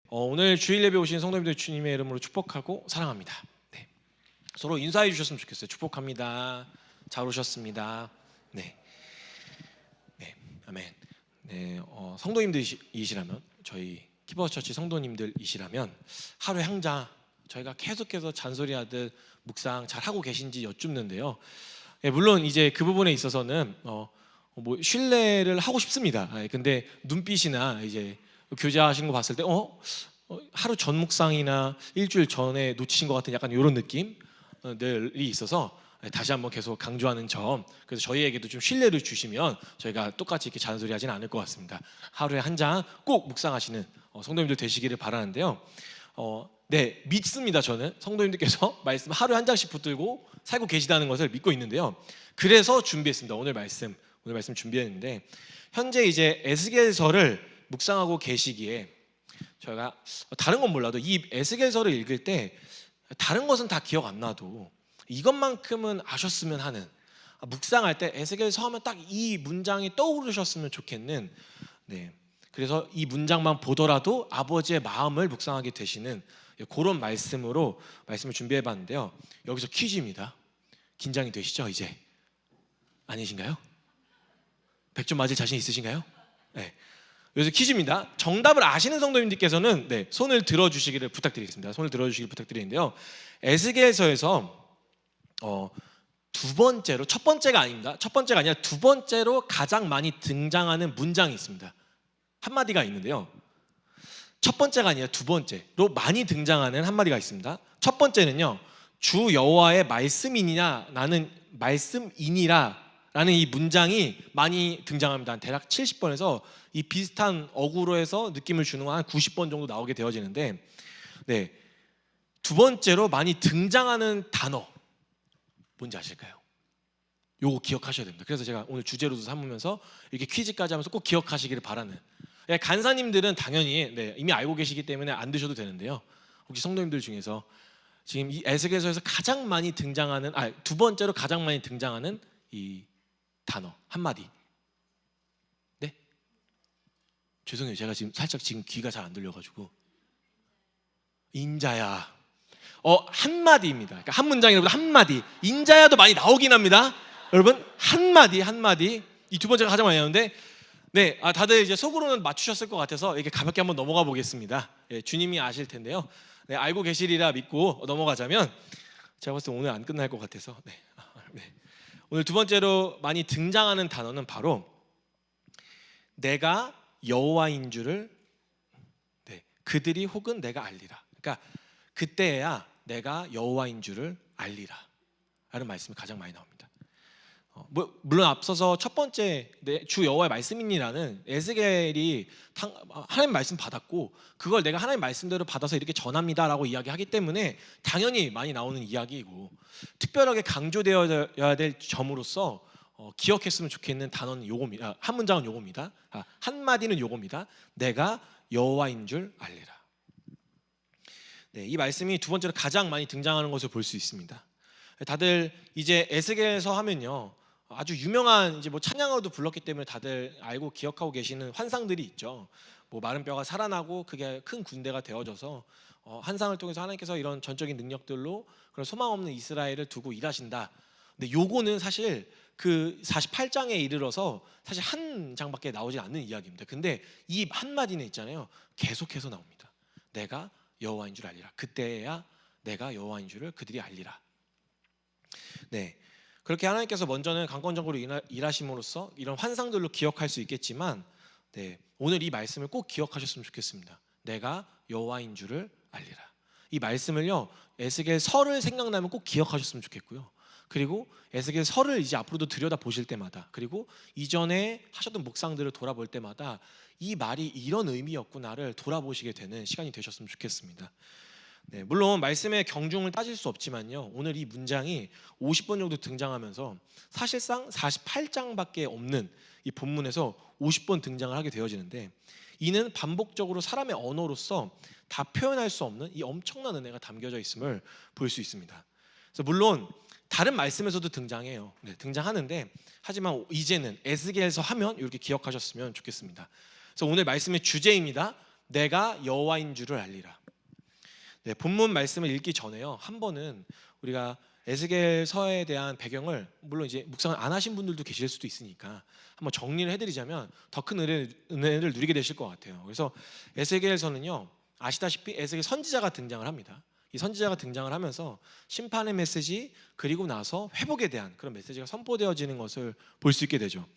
오늘 주일 예배 오신 성도님들 주님의 이름으로 축복하고 사랑합니다. 네. 서로 인사해 주셨으면 좋겠어요. 축복합니다. 잘 오셨습니다. 네, 네, 아멘. 네, 성도님들이시라면 저희 키버처치 성도님들이시라면 하루에 한 장 저희가 계속해서 잔소리하듯 묵상 잘 하고 계신지 여쭙는데요. 네, 물론 이제 그 부분에 있어서는 신뢰를 하고 싶습니다. 근데 눈빛이나 이제 교제하시는 거 봤을 때 하루 전 묵상이나 일주일 전에 놓치신 것 같은 약간 이런 느낌들이 있어서 다시 한번 계속 강조하는 점, 그래서 저희에게도 좀 신뢰를 주시면 저희가 똑같이 이렇게 잔소리하지는 않을 것 같습니다. 하루에 한 장 꼭 묵상하시는 성도님들 되시기를 바라는데요. 네, 믿습니다. 저는 성도님들께서 말씀 하루에 한 장씩 붙들고 살고 계시다는 것을 믿고 있는데요. 그래서 준비했습니다. 오늘 말씀 준비했는데, 현재 이제 에스겔서를 묵상하고 계시기에 저희가 다른 건 몰라도 이 에스겔서를 읽을 때 다른 것은 다 기억 안 나도 이것만큼은 아셨으면 하는, 묵상할 때 에스겔서 하면 딱 이 문장이 떠오르셨으면 좋겠는, 네, 그래서 이 문장만 보더라도 아버지의 마음을 묵상하게 되시는 그런 말씀을 준비해 봤는데요. 여기서 퀴즈입니다. 긴장이 되시죠? 이제 아니신가요? 100점 맞을 자신 있으신가요? 네. 여기서 퀴즈입니다. 정답을 아시는 성도님들께서는 손을 들어주시기를 부탁드리겠습니다. 손을 들어주시기를 부탁드리는데요. 에스겔서에서 두 번째로, 첫 번째가 아니라 두 번째로 가장 많이 등장하는 문장이 있습니다. 한마디가 있는데요. 첫 번째가 아니라 두 번째로 많이 등장하는 한마디가 있습니다. 첫 번째는요, 주 여호와의 말씀이니라 라는 이 문장이 많이 등장합니다. 대략 70번에서 이 비슷한 어구로 해서 느낌을 주는 건 한 90번 정도 나오게 되어지는데, 네, 두 번째로 많이 등장하는 단어 뭔지 아실까요? 요거 기억하셔야 됩니다. 그래서 제가 오늘 주제로도 삼으면서 이렇게 퀴즈까지 하면서 꼭 기억하시기를 바라는, 간사님들은 당연히 이미 알고 계시기 때문에 안 드셔도 되는데요. 혹시 성도님들 중에서 지금 이 에스겔서에서 가장 많이 등장하는, 두 번째로 가장 많이 등장하는 이 단어 한마디. 네? 죄송해요. 제가 살짝 귀가 잘 안 들려가지고. 인자야. 한마디입니다. 그러니까 한 문장이라도 한마디. 인자야도 많이 나오긴 합니다. 여러분, 한마디. 이 두 번째가 가장 많이 나오는데, 네, 다들 이제 속으로는 맞추셨을 것 같아서 이렇게 가볍게 한번 넘어가 보겠습니다. 주님이 아실 텐데요. 네, 알고 계시리라 믿고 넘어가자면, 제가 봤을 때 오늘 안 끝날 것 같아서, 네. 오늘 두 번째로 많이 등장하는 단어는 바로 내가 여호와인 줄을, 그들이 혹은 내가 알리라. 그러니까 그때야 내가 여호와인 줄을 알리라 라는 말씀이 가장 많이 나옵니다. 물론 앞서서 첫 번째 주 여호와의 말씀이니라는 에스겔이 하나님 말씀 받았고 그걸 내가 하나님 말씀대로 받아서 이렇게 전합니다라고 이야기하기 때문에 당연히 많이 나오는 이야기이고, 특별하게 강조되어야 될 점으로서 기억했으면 좋겠는 단어는 요겁니다. 한 문장은 요겁니다. 한마디는 요겁니다. 내가 여호와인 줄 알리라. 네, 이 말씀이 두 번째로 가장 많이 등장하는 것을 볼 수 있습니다. 다들 이제 에스겔서 하면요, 아주 유명한 이제 찬양어도 불렀기 때문에 다들 알고 기억하고 계시는 환상들이 있죠. 마른 뼈가 살아나고 그게 큰 군대가 되어져서 환상을 통해서 하나님께서 이런 전적인 능력들로 그런 소망 없는 이스라엘을 두고 일하신다. 근데 요거는 사실 그 48장에 이르러서 사실 한 장밖에 나오지 않는 이야기입니다. 근데 이 한마디는 있잖아요, 계속해서 나옵니다. 내가 여호와인 줄 알리라. 그때야 내가 여호와인 줄을 그들이 알리라. 네, 그렇게 하나님께서 먼저는 강권적으로 일하심으로써 이런 환상들로 기억할 수 있겠지만, 오늘 이 말씀을 꼭 기억하셨으면 좋겠습니다. 내가 여호와인 줄을 알리라. 이 말씀을요, 에스겔서를 생각나면 꼭 기억하셨으면 좋겠고요. 그리고 에스겔서를 이제 앞으로도 들여다 보실 때마다, 그리고 이전에 하셨던 묵상들을 돌아볼 때마다 이 말이 이런 의미였구나를 돌아보시게 되는 시간이 되셨으면 좋겠습니다. 네, 물론 말씀의 경중을 따질 수 없지만요, 오늘 이 문장이 50번 정도 등장하면서 사실상 48장밖에 없는 이 본문에서 50번 등장을 하게 되어지는데, 이는 반복적으로 사람의 언어로서 다 표현할 수 없는 이 엄청난 은혜가 담겨져 있음을 볼 수 있습니다. 그래서 물론 다른 말씀에서도 등장해요. 등장하는데, 하지만 이제는 에스겔서 하면 이렇게 기억하셨으면 좋겠습니다. 그래서 오늘 말씀의 주제입니다. 내가 여호와인 줄을 알리라. 네, 본문 말씀을 읽기 전에요. 한 번은 우리가 에스겔서에 대한 배경을 물론 이제 묵상을 안 하신 분들도 계실 수도 있으니까 한번 정리를 해드리자면 더 큰 은혜를 누리게 되실 것 같아요. 그래서 에스겔서는요, 아시다시피 에스겔 선지자가 등장을 합니다. 이 선지자가 등장을 하면서 심판의 메시지 그리고 나서 회복에 대한 그런 메시지가 선포되어지는 것을 볼 수 있게 되죠.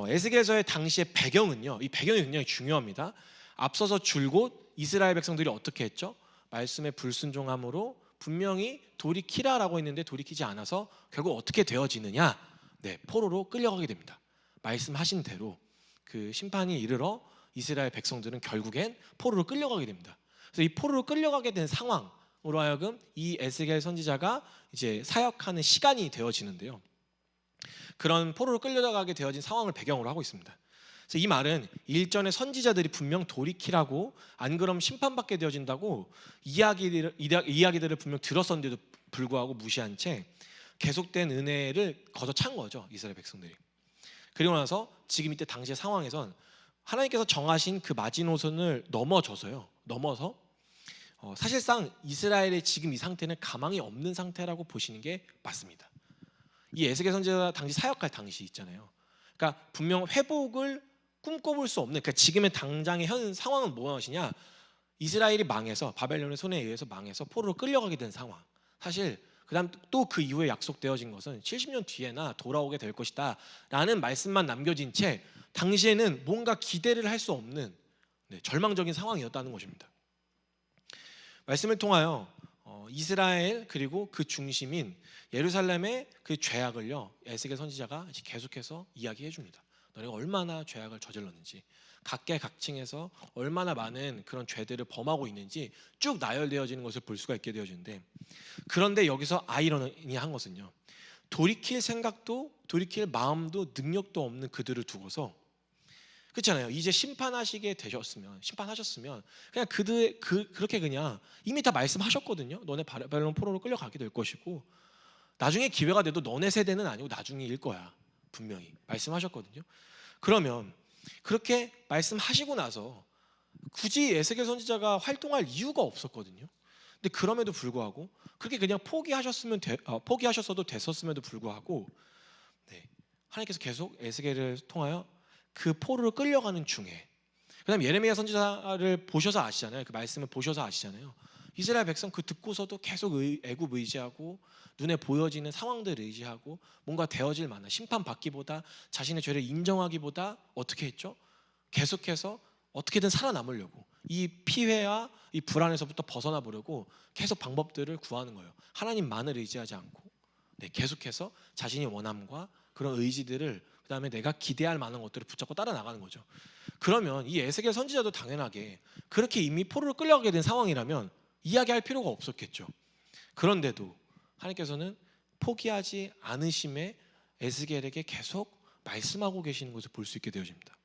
에스겔서의 당시의 배경은요, 이 배경이 굉장히 중요합니다. 앞서서 줄곧 이스라엘 백성들이 어떻게 했죠? 말씀에 불순종함으로 분명히 돌이키라라고 했는데 돌이키지 않아서 결국 어떻게 되어지느냐? 네, 포로로 끌려가게 됩니다. 말씀하신 대로 그 심판이 이르러 이스라엘 백성들은 결국엔 포로로 끌려가게 됩니다. 그래서 이 포로로 끌려가게 된 상황으로 하여금 이 에스겔 선지자가 이제 사역하는 시간이 되어지는데요. 그런 포로로 끌려가게 되어진 상황을 배경으로 하고 있습니다. 그래서 이 말은 일전의 선지자들이 분명 돌이키라고 안 그럼 심판받게 되어진다고 이야기들을 분명 들었었는데도 불구하고 무시한 채 계속된 은혜를 걷어찬 거죠, 이스라엘 백성들이. 그리고 나서 지금 이때 당시의 상황에선 하나님께서 정하신 그 마지노선을 넘어서 사실상 이스라엘의 지금 이 상태는 가망이 없는 상태라고 보시는 게 맞습니다. 이 에스겔 선지자가 당시 사역할 당시 있잖아요. 그러니까 분명 회복을 꿈꿔볼 수 없는, 그러니까 지금의 당장의 현 상황은 무엇이냐? 이스라엘이 망해서 바벨론의 손에 의해서 망해서 포로로 끌려가게 된 상황. 사실 그다음 또 그 이후에 약속되어진 것은 70년 뒤에나 돌아오게 될 것이다 라는 말씀만 남겨진 채 당시에는 뭔가 기대를 할 수 없는 절망적인 상황이었다는 것입니다. 말씀을 통하여 이스라엘 그리고 그 중심인 예루살렘의 그 죄악을요, 에스겔 선지자가 계속해서 이야기해 줍니다. 너네가 얼마나 죄악을 저질렀는지, 각계각층에서 얼마나 많은 그런 죄들을 범하고 있는지 쭉 나열되어지는 것을 볼 수가 있게 되어지는데, 그런데 여기서 아이러니한 것은요, 돌이킬 생각도 돌이킬 마음도 능력도 없는 그들을 두고서, 그렇잖아요. 이제 심판하셨으면 그냥 그렇게 그냥 이미 다 말씀하셨거든요. 너네 바벨론 포로로 끌려가게 될 것이고 나중에 기회가 돼도 너네 세대는 아니고 나중일 거야. 분명히 말씀하셨거든요. 그러면 그렇게 말씀하시고 나서 굳이 에스겔 선지자가 활동할 이유가 없었거든요. 근데 그럼에도 불구하고 그렇게 그냥 포기하셨어도 됐었음에도 불구하고 하나님께서 계속 에스겔을 통하여 그 포로로 끌려가는 중에, 그다음 예레미야 선지자를 보셔서 아시잖아요. 그 말씀을 보셔서 아시잖아요. 이스라엘 백성 그 듣고서도 계속 애굽 의지하고 눈에 보여지는 상황들을 의지하고 뭔가 되어질 만한 심판받기보다 자신의 죄를 인정하기보다 어떻게 했죠? 계속해서 어떻게든 살아남으려고 이 피해와 이 불안에서부터 벗어나 보려고 계속 방법들을 구하는 거예요. 하나님만을 의지하지 않고 계속해서 자신의 원함과 그런 의지들을, 그다음에 내가 기대할 만한 것들을 붙잡고 따라 나가는 거죠. 그러면 이 에스겔 선지자도 당연하게 그렇게 이미 포로로 끌려가게 된 상황이라면 이야기할 필요가 없었겠죠. 그런데도 하나님께서는 포기하지 않으심에 에스겔에게 계속 말씀하고 계시는 것을 볼 수 있게 되어집니다.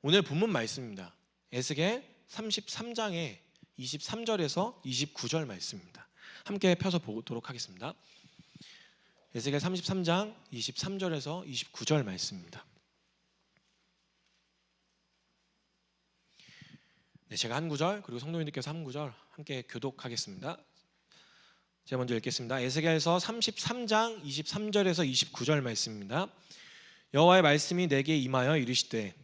오늘 본문 말씀입니다. 에스겔 33장의 23절에서 29절 말씀입니다. 함께 펴서 보도록 하겠습니다. 에스겔 33장 23절에서 29절 말씀입니다. 제가 한 구절 그리고 성도님들께서 한 구절 함께 교독하겠습니다. 제가 먼저 읽겠습니다. 에스겔서 33장 23절에서 29절 말씀입니다. 여호와의 말씀이 내게 임하여 이르시되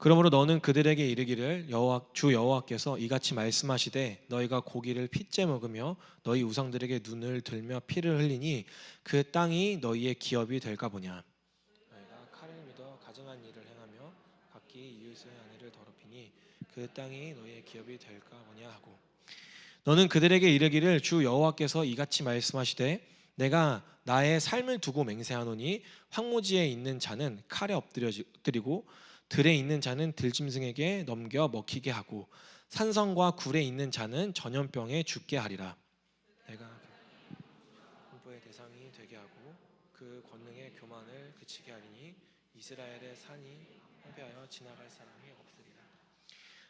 그러므로 너는 그들에게 이르기를 주 여호와께서 이같이 말씀하시되 너희가 고기를 핏째 먹으며 너희 우상들에게 눈을 들며 피를 흘리니 그 땅이 너희의 기업이 될까 보냐. 너희가 칼을 믿어 가증한 일을 행하며 각기 이웃의 아내를 더럽히니 그 땅이 너희의 기업이 될까 보냐 하고, 너는 그들에게 이르기를 주 여호와께서 이같이 말씀하시되 내가 나의 삶을 두고 맹세하노니 황무지에 있는 자는 칼에 엎드리고 들에 있는 자는 들짐승에게 넘겨 먹히게 하고 산성과 굴에 있는 자는 전염병에 죽게 하리라. 내가 공포의 대상이 되게 하고 그 권능의 교만을 그치게 하리니 이스라엘의 산이 황폐하여 지나갈 사람이 없으리라.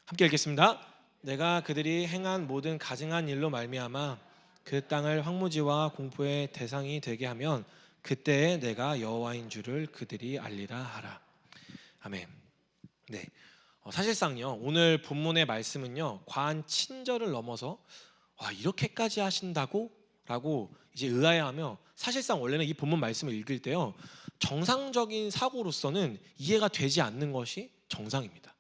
함께 읽겠습니다. 내가 그들이 행한 모든 가증한 일로 말미암아 그 땅을 황무지와 공포의 대상이 되게 하면 그때에 내가 여호와인 줄을 그들이 알리라 하라. 아멘. 네. 사실상요 오늘 본문의 말씀은요 과한 친절을 넘어서 와 이렇게까지 하신다고? 라고 이제 의아해하며 사실상 원래는 이 본문 말씀을 읽을 때요 정상적인 사고로서는 이해가 되지 않는 것이 정상입니다.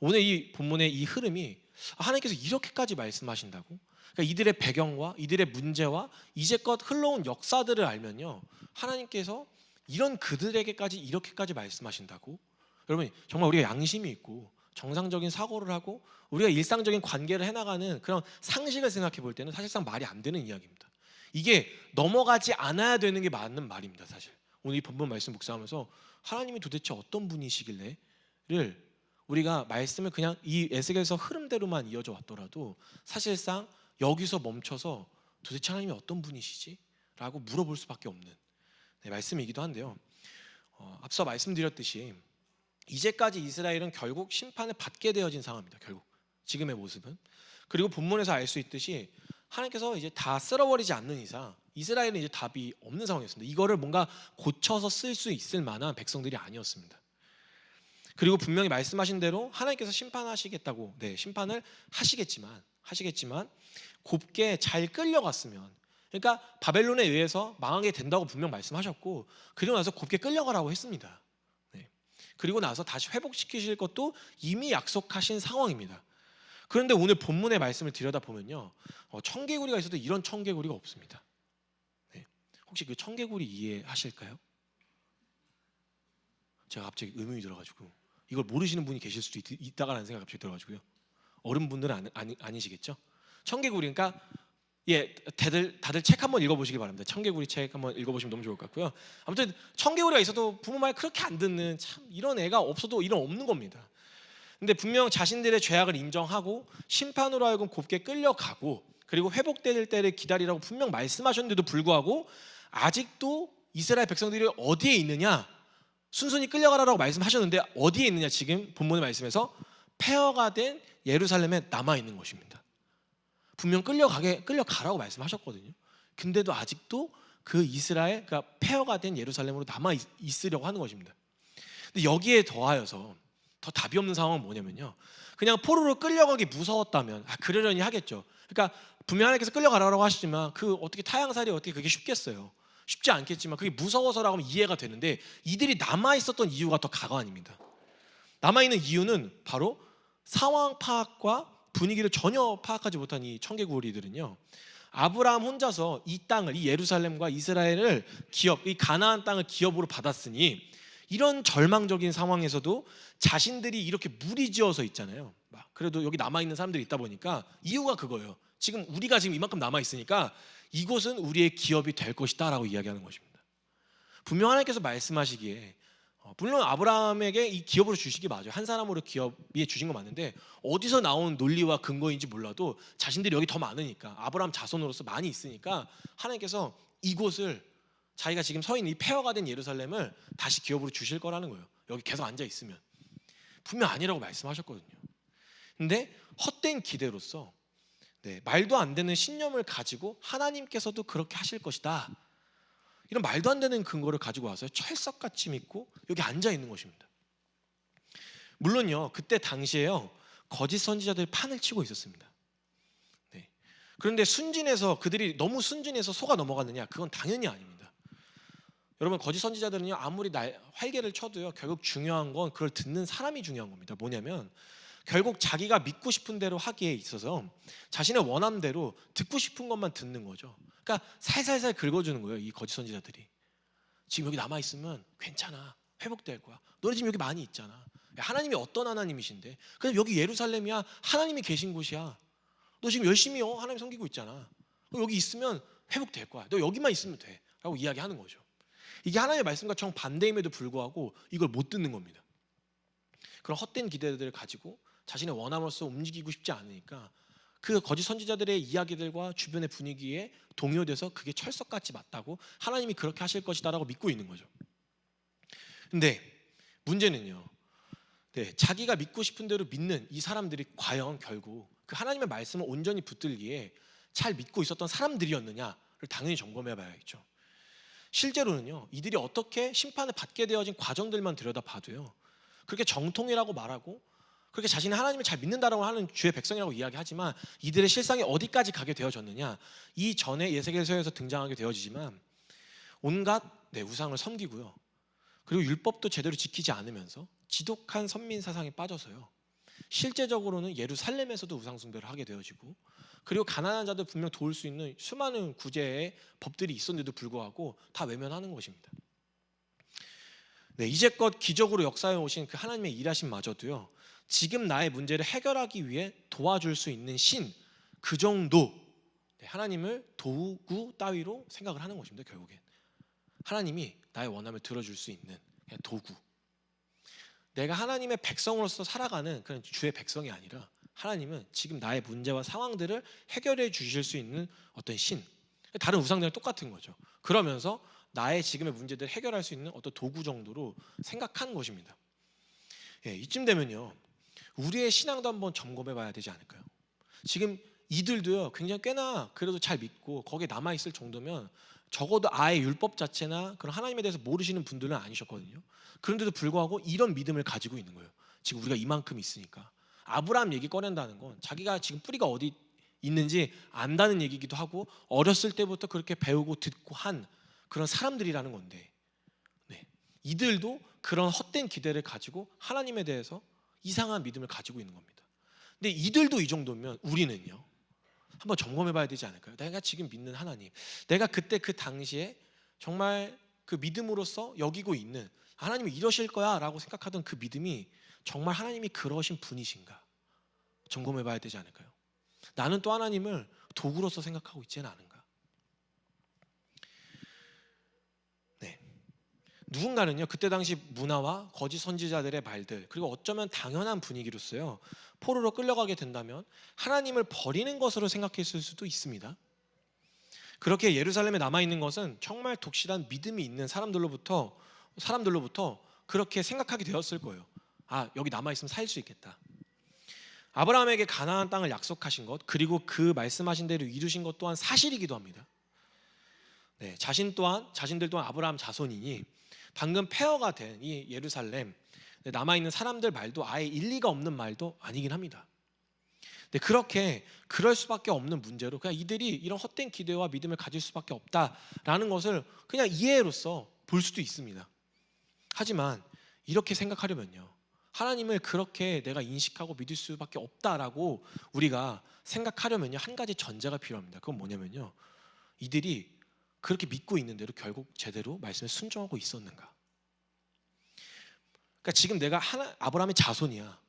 오늘 이 본문의 이 흐름이 하나님께서 이렇게까지 말씀하신다고? 그러니까 이들의 배경과 이들의 문제와 이제껏 흘러온 역사들을 알면요 하나님께서 이런 그들에게까지 이렇게까지 말씀하신다고? 여러분 정말 우리가 양심이 있고 정상적인 사고를 하고 우리가 일상적인 관계를 해나가는 그런 상식을 생각해 볼 때는 사실상 말이 안 되는 이야기입니다. 이게 넘어가지 않아야 되는 게 맞는 말입니다. 사실 오늘 이 본문 말씀 묵상하면서 하나님이 도대체 어떤 분이시길래를 우리가 말씀을 그냥 이 에스겔서 흐름대로만 이어져 왔더라도 사실상 여기서 멈춰서 도대체 하나님이 어떤 분이시지? 라고 물어볼 수밖에 없는 말씀이기도 한데요 앞서 말씀드렸듯이 이제까지 이스라엘은 결국 심판을 받게 되어진 상황입니다. 결국 지금의 모습은. 그리고 본문에서 알 수 있듯이 하나님께서 이제 다 쓸어버리지 않는 이상 이스라엘은 이제 답이 없는 상황이었습니다. 이거를 뭔가 고쳐서 쓸 수 있을 만한 백성들이 아니었습니다. 그리고 분명히 말씀하신 대로 하나님께서 심판하시겠다고 심판을 하시겠지만 곱게 잘 끌려갔으면 그러니까 바벨론에 의해서 망하게 된다고 분명 말씀하셨고 그리고 나서 곱게 끌려가라고 했습니다. 그리고 나서 다시 회복시키실 것도 이미 약속하신 상황입니다. 그런데 오늘 본문의 말씀을 들여다보면요 청개구리가 있어도 이런 청개구리가 없습니다. 혹시 그 청개구리 이해하실까요? 제가 갑자기 의문이 들어가지고 이걸 모르시는 분이 계실 수도 있다라는 생각이 갑자기 들어가지고요 어른분들은 아니시겠죠? 청개구리 그러니까 다들 책 한번 읽어보시기 바랍니다. 청개구리 책 한번 읽어보시면 너무 좋을 것 같고요. 아무튼 청개구리가 있어도 부모 말 그렇게 안 듣는 참 이런 애가 없어도 이런 없는 겁니다. 근데 분명 자신들의 죄악을 인정하고 심판으로 하여금 곱게 끌려가고 그리고 회복될 때를 기다리라고 분명 말씀하셨는데도 불구하고 아직도 이스라엘 백성들이 어디에 있느냐 순순히 끌려가라고 말씀하셨는데 어디에 있느냐 지금 본문의 말씀에서 폐허가 된 예루살렘에 남아있는 것입니다. 분명 끌려가라고 말씀하셨거든요. 근데도 아직도 그 이스라엘 그러니까 폐허가 된 예루살렘으로 남아 있으려고 하는 것입니다. 근데 여기에 더하여서 더 답이 없는 상황은 뭐냐면요 그냥 포로로 끌려가기 무서웠다면 그러려니 하겠죠. 그러니까 분명 하나님께서 끌려가라고 하시지만 그 어떻게 타향살이 어떻게 그게 쉽겠어요. 쉽지 않겠지만 그게 무서워서라고 하면 이해가 되는데 이들이 남아있었던 이유가 더 가관입니다. 남아있는 이유는 바로 상황 파악과 분위기를 전혀 파악하지 못한 이 청개구리들은요 아브라함 혼자서 이 땅을 이 예루살렘과 이스라엘을 이 가나안 땅을 기업으로 받았으니 이런 절망적인 상황에서도 자신들이 이렇게 무리지어서 있잖아요. 그래도 여기 남아있는 사람들이 있다 보니까 이유가 그거예요. 지금 우리가 지금 이만큼 남아있으니까 이곳은 우리의 기업이 될 것이다 라고 이야기하는 것입니다. 분명 하나님께서 말씀하시기에 물론 아브라함에게 이 기업으로 주시기 맞아요. 한 사람으로 기업이 주신 거 맞는데 어디서 나온 논리와 근거인지 몰라도 자신들이 여기 더 많으니까 아브라함 자손으로서 많이 있으니까 하나님께서 이곳을 자기가 지금 서 있는 이 폐허가 된 예루살렘을 다시 기업으로 주실 거라는 거예요. 여기 계속 앉아 있으면 분명 아니라고 말씀하셨거든요. 근데 헛된 기대로서 말도 안 되는 신념을 가지고 하나님께서도 그렇게 하실 것이다 이런 말도 안 되는 근거를 가지고 와서 철석같이 믿고 여기 앉아 있는 것입니다. 물론요 그때 당시에요 거짓 선지자들이 판을 치고 있었습니다. 그런데 그들이 너무 순진해서 속아 넘어갔느냐? 그건 당연히 아닙니다. 여러분 거짓 선지자들은요 아무리 활개를 쳐도요 결국 중요한 건 그걸 듣는 사람이 중요한 겁니다. 뭐냐면 결국 자기가 믿고 싶은 대로 하기에 있어서 자신의 원함대로 듣고 싶은 것만 듣는 거죠. 그러니까 살살살 긁어주는 거예요. 이 거짓 선지자들이 지금 여기 남아있으면 괜찮아 회복될 거야. 너네 지금 여기 많이 있잖아. 야, 하나님이 어떤 하나님이신데 그냥 여기 예루살렘이야. 하나님이 계신 곳이야. 너 지금 열심히 하나님 섬기고 있잖아. 너 여기 있으면 회복될 거야. 너 여기만 있으면 돼 라고 이야기하는 거죠. 이게 하나님의 말씀과 정반대임에도 불구하고 이걸 못 듣는 겁니다. 그런 헛된 기대들을 가지고 자신의 원함으로서 움직이고 싶지 않으니까 그 거짓 선지자들의 이야기들과 주변의 분위기에 동요돼서 그게 철석같이 맞다고 하나님이 그렇게 하실 것이다 라고 믿고 있는 거죠. 근데 문제는요 네, 자기가 믿고 싶은 대로 믿는 이 사람들이 과연 결국 그 하나님의 말씀을 온전히 붙들기에 잘 믿고 있었던 사람들이었느냐를 당연히 점검해 봐야겠죠. 실제로는요, 이들이 어떻게 심판을 받게 되어진 과정들만 들여다봐도요, 그렇게 정통이라고 말하고 그렇게 자신이 하나님을 잘 믿는다라고 하는 주의 백성이라고 이야기하지만 이들의 실상이 어디까지 가게 되어졌느냐, 이 전에 에스겔서에서 등장하게 되어지지만 온갖 우상을 섬기고요, 그리고 율법도 제대로 지키지 않으면서 지독한 선민 사상에 빠져서요, 실제적으로는 예루살렘에서도 우상 숭배를 하게 되어지고, 그리고 가난한 자들 분명 도울 수 있는 수많은 구제의 법들이 있었는데도 불구하고 다 외면하는 것입니다. 네, 이제껏 기적으로 역사해 오신 그 하나님의 일하심마저도요, 지금 나의 문제를 해결하기 위해 도와줄 수 있는 신, 그 정도 하나님을 도구 따위로 생각을 하는 것입니다. 결국엔 하나님이 나의 원함을 들어줄 수 있는 그냥 도구, 내가 하나님의 백성으로서 살아가는 그런 주의 백성이 아니라 하나님은 지금 나의 문제와 상황들을 해결해 주실 수 있는 어떤 신, 다른 우상들은 똑같은 거죠. 그러면서 나의 지금의 문제들을 해결할 수 있는 어떤 도구 정도로 생각하는 것입니다. 이쯤 되면요, 우리의 신앙도 한번 점검해 봐야 되지 않을까요? 지금 이들도요, 굉장히 꽤나 그래도 잘 믿고 거기에 남아있을 정도면 적어도 아예 율법 자체나 그런 하나님에 대해서 모르시는 분들은 아니셨거든요. 그런데도 불구하고 이런 믿음을 가지고 있는 거예요. 지금 우리가 이만큼 있으니까. 아브라함 얘기 꺼낸다는 건 자기가 지금 뿌리가 어디 있는지 안다는 얘기기도 하고, 어렸을 때부터 그렇게 배우고 듣고 한 그런 사람들이라는 건데, 이들도 그런 헛된 기대를 가지고 하나님에 대해서 이상한 믿음을 가지고 있는 겁니다. 근데 이들도 이 정도면 우리는요, 한번 점검해 봐야 되지 않을까요? 내가 지금 믿는 하나님, 내가 그때 그 당시에 정말 그 믿음으로써 여기고 있는, 하나님이 이러실 거야 라고 생각하던 그 믿음이 정말 하나님이 그러신 분이신가 점검해 봐야 되지 않을까요? 나는 또 하나님을 도구로서 생각하고 있지는 않은가? 누군가는요, 그때 당시 문화와 거짓 선지자들의 말들, 그리고 어쩌면 당연한 분위기로서요, 포로로 끌려가게 된다면 하나님을 버리는 것으로 생각했을 수도 있습니다. 그렇게 예루살렘에 남아있는 것은 정말 독실한 믿음이 있는 사람들로부터 그렇게 생각하게 되었을 거예요. 아, 여기 남아있으면 살 수 있겠다. 아브라함에게 가나안 땅을 약속하신 것, 그리고 그 말씀하신 대로 이루신 것 또한 사실이기도 합니다. 자신들 또한 아브라함 자손이니 방금 폐허가 된 이 예루살렘, 남아있는 사람들 말도 아예 일리가 없는 말도 아니긴 합니다. 그렇게 그럴 수밖에 없는 문제로 그냥 이들이 이런 헛된 기대와 믿음을 가질 수밖에 없다라는 것을 그냥 이해로서 볼 수도 있습니다. 하지만 이렇게 생각하려면요, 하나님을 그렇게 내가 인식하고 믿을 수밖에 없다라고 우리가 생각하려면요, 한 가지 전제가 필요합니다. 그건 뭐냐면요, 이들이 그렇게 믿고 있는 대로 결국 제대로 말씀에 순종하고 있었는가? 그러니까 지금 내가 아브라함의 자손이야.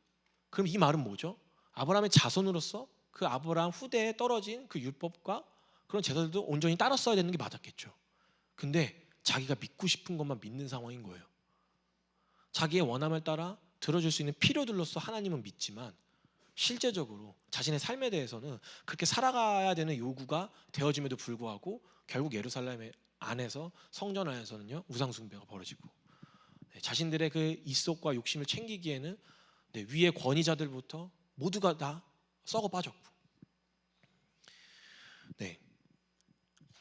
그럼 이 말은 뭐죠? 아브라함의 자손으로서 그 아브라함 후대에 떨어진 그 율법과 그런 제도들도 온전히 따랐어야 되는 게 맞았겠죠. 근데 자기가 믿고 싶은 것만 믿는 상황인 거예요. 자기의 원함을 따라 들어줄 수 있는 필요들로서 하나님은 믿지만 실제적으로 자신의 삶에 대해서는 그렇게 살아가야 되는 요구가 되어짐에도 불구하고 결국 예루살렘 안에서, 성전 안에서는요, 우상 숭배가 벌어지고, 자신들의 그 이속과 욕심을 챙기기에는 위의 권위자들부터 모두가 다 썩어 빠졌고,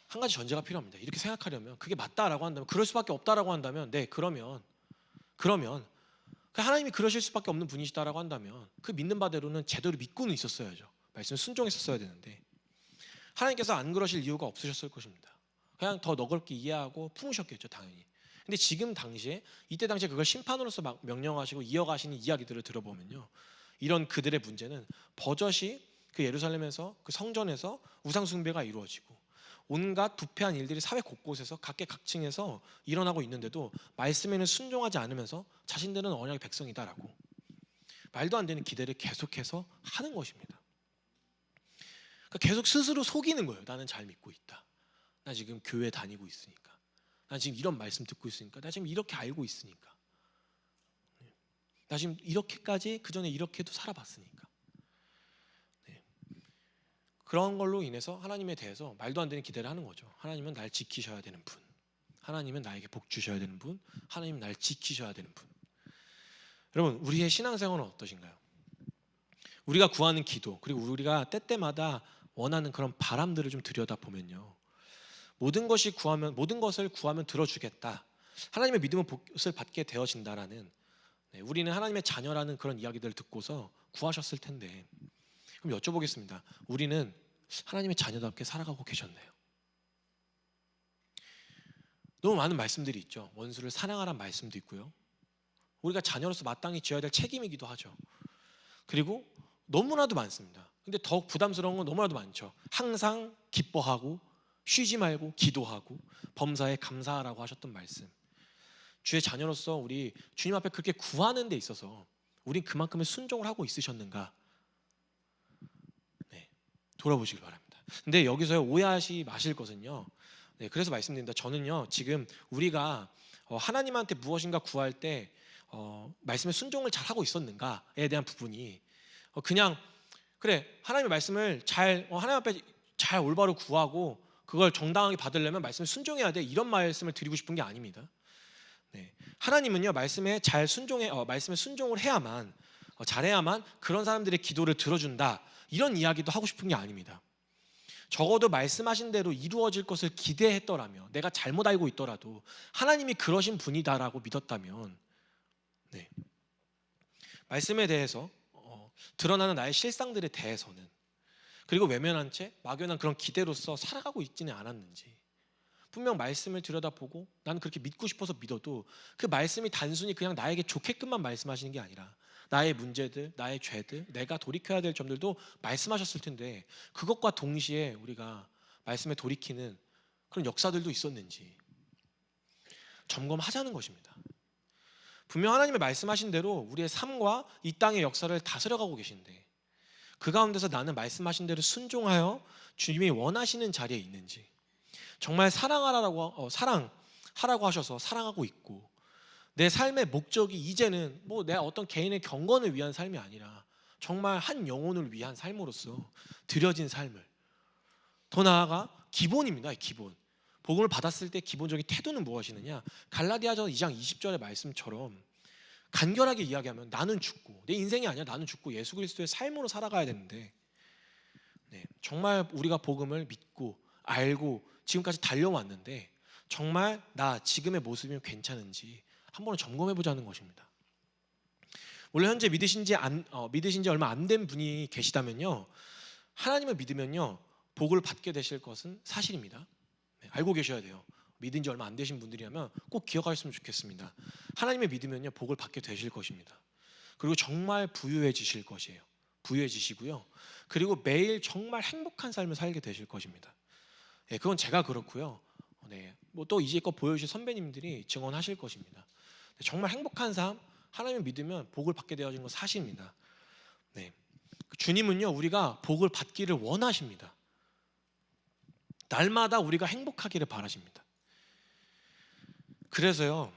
한 가지 전제가 필요합니다. 이렇게 생각하려면, 그게 맞다라고 한다면, 그럴 수밖에 없다라고 한다면, 그러면 하나님이 그러실 수밖에 없는 분이시다라고 한다면 그 믿는 바대로는 제대로 믿고는 있었어야죠. 말씀에 순종했었어야 되는데 하나님께서 안 그러실 이유가 없으셨을 것입니다. 그냥 더 너그럽게 이해하고 품으셨겠죠, 당연히. 근데 지금 당시에, 이때 당시에 그걸 심판으로서 막 명령하시고 이어가시는 이야기들을 들어보면요, 이런 그들의 문제는 버젓이 그 예루살렘에서, 그 성전에서 우상 숭배가 이루어지고 온갖 부패한 일들이 사회 곳곳에서 각계각층에서 일어나고 있는데도 말씀에는 순종하지 않으면서 자신들은 언약의 백성이다라고 말도 안 되는 기대를 계속해서 하는 것입니다. 그러니까 계속 스스로 속이는 거예요. 나는 잘 믿고 있다. 나 지금 교회 다니고 있으니까. 나 지금 이런 말씀 듣고 있으니까. 나 지금 이렇게 알고 있으니까. 나 지금 이렇게까지 그전에 이렇게도 살아봤으니까. 그런 걸로 인해서 하나님에 대해서 말도 안 되는 기대를 하는 거죠. 하나님은 날 지키셔야 되는 분, 하나님은 나에게 복 주셔야 되는 분, 하나님은 날 지키셔야 되는 분. 여러분, 우리의 신앙생활은 어떠신가요? 우리가 구하는 기도, 그리고 우리가 때때마다 원하는 그런 바람들을 좀 들여다보면요, 모든 것을 구하면 들어주겠다, 하나님의 믿음은 복을 받게 되어진다라는, 우리는 하나님의 자녀라는 그런 이야기들을 듣고서 구하셨을 텐데, 그럼 여쭤보겠습니다. 우리는 하나님의 자녀답게 살아가고 계셨나요? 너무 많은 말씀들이 있죠. 원수를 사랑하라는 말씀도 있고요, 우리가 자녀로서 마땅히 지어야 될 책임이기도 하죠. 그리고 너무나도 많습니다. 근데 더욱 부담스러운 건 너무나도 많죠. 항상 기뻐하고 쉬지 말고 기도하고 범사에 감사하라고 하셨던 말씀. 주의 자녀로서 우리 주님 앞에 그렇게 구하는 데 있어서 우린 그만큼의 순종을 하고 있으셨는가? 네, 돌아보시길 바랍니다. 근데 여기서 오해하시 마실 것은요, 그래서 말씀드립니다. 저는요, 지금 우리가 하나님한테 무엇인가 구할 때 말씀에 순종을 잘 하고 있었는가에 대한 부분이, 그냥 그래 하나님의 말씀을 하나님 앞에 잘 올바로 구하고 그걸 정당하게 받으려면 말씀에 순종해야 돼, 이런 말씀을 드리고 싶은 게 아닙니다. 하나님은요, 말씀에 순종을 해야만, 잘해야만 그런 사람들의 기도를 들어준다, 이런 이야기도 하고 싶은 게 아닙니다. 적어도 말씀하신 대로 이루어질 것을 기대했더라면, 내가 잘못 알고 있더라도 하나님이 그러신 분이다라고 믿었다면, 말씀에 대해서 드러나는 나의 실상들에 대해서는, 그리고 외면한 채 막연한 그런 기대로서 살아가고 있지는 않았는지, 분명 말씀을 들여다보고 나는 그렇게 믿고 싶어서 믿어도 그 말씀이 단순히 그냥 나에게 좋게끔만 말씀하시는 게 아니라 나의 문제들, 나의 죄들, 내가 돌이켜야 될 점들도 말씀하셨을 텐데, 그것과 동시에 우리가 말씀에 돌이키는 그런 역사들도 있었는지 점검하자는 것입니다. 분명 하나님의 말씀하신 대로 우리의 삶과 이 땅의 역사를 다스려가고 계신데, 그 가운데서 나는 말씀하신 대로 순종하여 주님이 원하시는 자리에 있는지, 정말 사랑하라고 하셔서 사랑하고 있고, 내 삶의 목적이 이제는 내 어떤 개인의 경건을 위한 삶이 아니라 정말 한 영혼을 위한 삶으로서 드려진 삶을, 더 나아가 기본입니다. 기본. 복음을 받았을 때 기본적인 태도는 무엇이느냐? 갈라디아서 2장 20절의 말씀처럼 간결하게 이야기하면 나는 죽고, 내 인생이 아니라 나는 죽고 예수 그리스도의 삶으로 살아가야 되는데, 정말 우리가 복음을 믿고 알고 지금까지 달려왔는데 정말 나 지금의 모습이면 괜찮은지 한번 점검해 보자는 것입니다. 물론 현재 믿으신 지 얼마 안 된 분이 계시다면요, 하나님을 믿으면요 복을 받게 되실 것은 사실입니다. 알고 계셔야 돼요. 믿은 지 얼마 안 되신 분들이라면 꼭 기억하셨으면 좋겠습니다. 하나님을 믿으면요 복을 받게 되실 것입니다. 그리고 정말 부유해지실 것이에요. 부유해지시고요, 그리고 매일 정말 행복한 삶을 살게 되실 것입니다. 그건 제가 그렇고요, 또 이제껏 보여주신 선배님들이 증언하실 것입니다. 정말 행복한 삶, 하나님을 믿으면 복을 받게 되어진 건 사실입니다. 주님은요 우리가 복을 받기를 원하십니다. 날마다 우리가 행복하기를 바라십니다. 그래서요,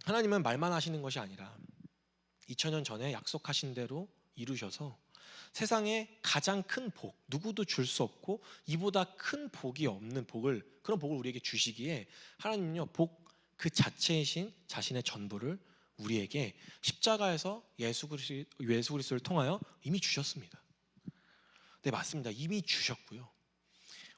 하나님은 말만 하시는 것이 아니라 2000년 전에 약속하신 대로 이루셔서 세상에 가장 큰 복, 누구도 줄 수 없고 이보다 큰 복이 없는 그런 복을 우리에게 주시기에, 하나님은요 복 그 자체이신 자신의 전부를 우리에게 십자가에서 예수 그리스도를 통하여 이미 주셨습니다. 네, 맞습니다. 이미 주셨고요,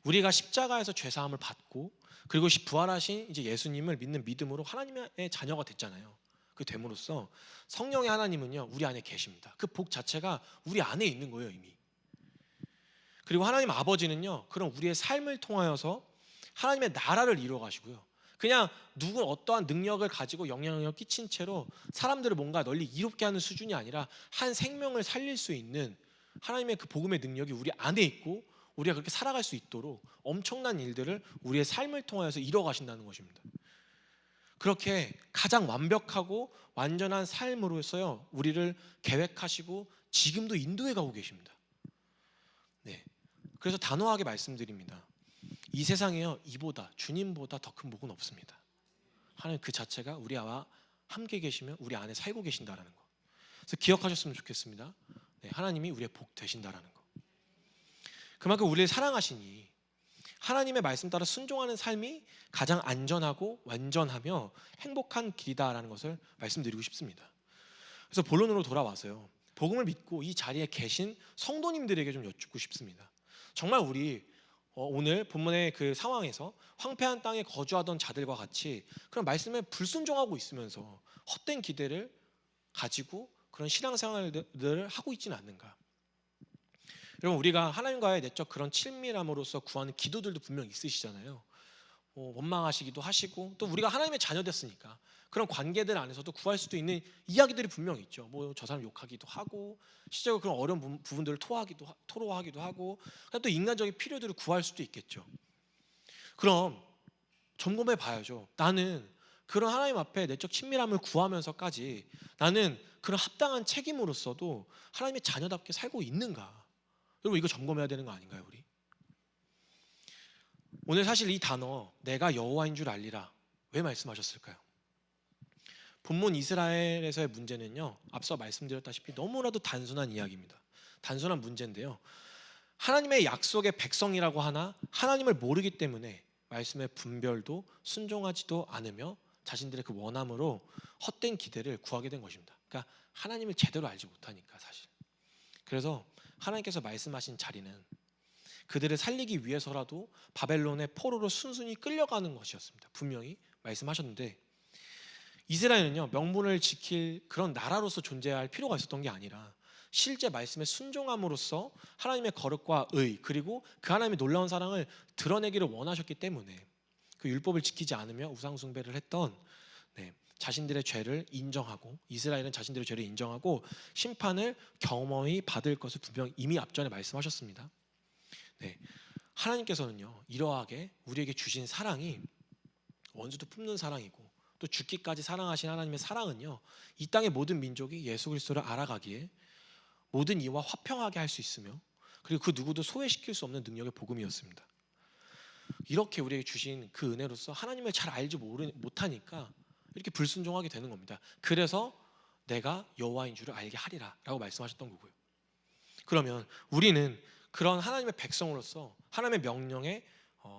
우리가 십자가에서 죄 사함을 받고, 그리고 부활하신 이제 예수님을 믿는 믿음으로 하나님의 자녀가 됐잖아요. 그 됨으로써 성령의 하나님은요 우리 안에 계십니다. 그 복 자체가 우리 안에 있는 거예요, 이미. 그리고 하나님 아버지는요, 그런 우리의 삶을 통하여서 하나님의 나라를 이루어 가시고요, 그냥 어떠한 능력을 가지고 영향력을 끼친 채로 사람들을 뭔가 널리 이롭게 하는 수준이 아니라 한 생명을 살릴 수 있는 하나님의 그 복음의 능력이 우리 안에 있고, 우리가 그렇게 살아갈 수 있도록 엄청난 일들을 우리의 삶을 통하여서 이루어 가신다는 것입니다. 그렇게 가장 완벽하고 완전한 삶으로서요 우리를 계획하시고 지금도 인도해 가고 계십니다. 그래서 단호하게 말씀드립니다. 이 세상에요 주님보다 더 큰 복은 없습니다. 하나님 그 자체가 우리와 함께 계시면 우리 안에 살고 계신다라는 거. 그래서 기억하셨으면 좋겠습니다. 하나님이 우리의 복 되신다라는 거. 그만큼 우리를 사랑하시니 하나님의 말씀 따라 순종하는 삶이 가장 안전하고 완전하며 행복한 길이다라는 것을 말씀드리고 싶습니다. 그래서 본론으로 돌아와서요, 복음을 믿고 이 자리에 계신 성도님들에게 좀 여쭙고 싶습니다. 정말 우리 오늘 본문의 그 상황에서 황폐한 땅에 거주하던 자들과 같이 그런 말씀에 불순종하고 있으면서 헛된 기대를 가지고 그런 신앙생활들을 하고 있지는 않는가? 여러분, 우리가 하나님과의 내적 그런 친밀함으로써 구하는 기도들도 분명 있으시잖아요. 원망하시기도 하시고, 또 우리가 하나님의 자녀 됐으니까 그런 관계들 안에서도 구할 수도 있는 이야기들이 분명히 있죠. 뭐 저 사람 욕하기도 하고, 실제로 그런 어려운 부분들을 토로하기도 하고, 또 인간적인 필요들을 구할 수도 있겠죠. 그럼 점검해 봐야죠. 나는 그런 하나님 앞에 내적 친밀함을 구하면서까지 나는 그런 합당한 책임으로서도 하나님의 자녀답게 살고 있는가? 여러분, 이거 점검해야 되는 거 아닌가요, 우리? 오늘 사실 이 단어 내가 여호와인 줄 알리라 왜 말씀하셨을까요? 본문 이스라엘에서의 문제는요, 앞서 말씀드렸다시피 너무나도 단순한 이야기입니다. 단순한 문제인데요, 하나님의 약속의 백성이라고 하나 하나님을 모르기 때문에 말씀의 분별도 순종하지도 않으며 자신들의 그 원함으로 헛된 기대를 구하게 된 것입니다. 그러니까 하나님을 제대로 알지 못하니까 사실. 그래서 하나님께서 말씀하신 자리는 그들을 살리기 위해서라도 바벨론의 포로로 순순히 끌려가는 것이었습니다. 분명히 말씀하셨는데, 이스라엘은요, 명분을 지킬 그런 나라로서 존재할 필요가 있었던 게 아니라 실제 말씀에 순종함으로써 하나님의 거룩과 의, 그리고 그 하나님의 놀라운 사랑을 드러내기를 원하셨기 때문에 그 율법을 지키지 않으며 우상 숭배를 했던, 자신들의 죄를 인정하고, 이스라엘은 자신들의 죄를 인정하고 심판을 경험히 받을 것을 분명 이미 앞전에 말씀하셨습니다. 하나님께서는요, 이러하게 우리에게 주신 사랑이 원수도 품는 사랑이고, 또 죽기까지 사랑하신 하나님의 사랑은요, 이 땅의 모든 민족이 예수 그리스도를 알아가기에 모든 이와 화평하게 할 수 있으며, 그리고 그 누구도 소외시킬 수 없는 능력의 복음이었습니다. 이렇게 우리에게 주신 그 은혜로서 하나님을 잘 알지 못하니까 이렇게 불순종하게 되는 겁니다. 그래서 내가 여호와인 줄을 알게 하리라 라고 말씀하셨던 거고요. 그러면 우리는 그런 하나님의 백성으로서 하나님의 명령에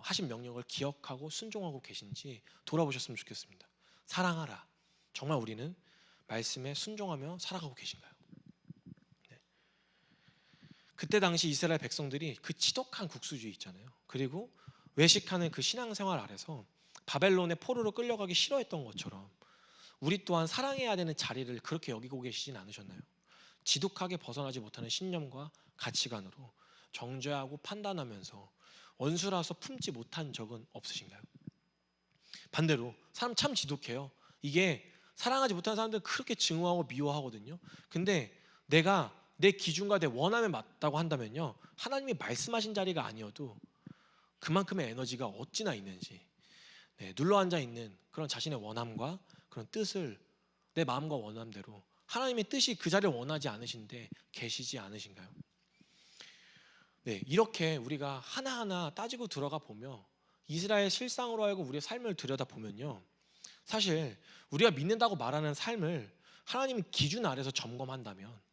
하신 명령을 기억하고 순종하고 계신지 돌아보셨으면 좋겠습니다. 사랑하라. 정말 우리는 말씀에 순종하며 살아가고 계신가요? 그때 당시 이스라엘 백성들이 그 지독한 국수주의 있잖아요. 그리고 외식하는 그 신앙생활 아래서 바벨론의 포로로 끌려가기 싫어했던 것처럼 우리 또한 사랑해야 되는 자리를 그렇게 여기고 계시진 않으셨나요? 지독하게 벗어나지 못하는 신념과 가치관으로 정죄하고 판단하면서 원수라서 품지 못한 적은 없으신가요? 반대로 사람 참 지독해요. 이게 사랑하지 못하는 사람들은 그렇게 증오하고 미워하거든요. 근데 내가 내 기준과 내 원함에 맞다고 한다면요, 하나님이 말씀하신 자리가 아니어도 그만큼의 에너지가 어찌나 있는지, 눌러앉아 있는 그런 자신의 원함과 그런 뜻을 내 마음과 원함대로 하나님의 뜻이 그 자리를 원하지 않으신데 계시지 않으신가요? 이렇게 우리가 하나하나 따지고 들어가 보며 이스라엘 실상으로 하여금 우리의 삶을 들여다보면요, 사실 우리가 믿는다고 말하는 삶을 하나님 기준 아래서 점검한다면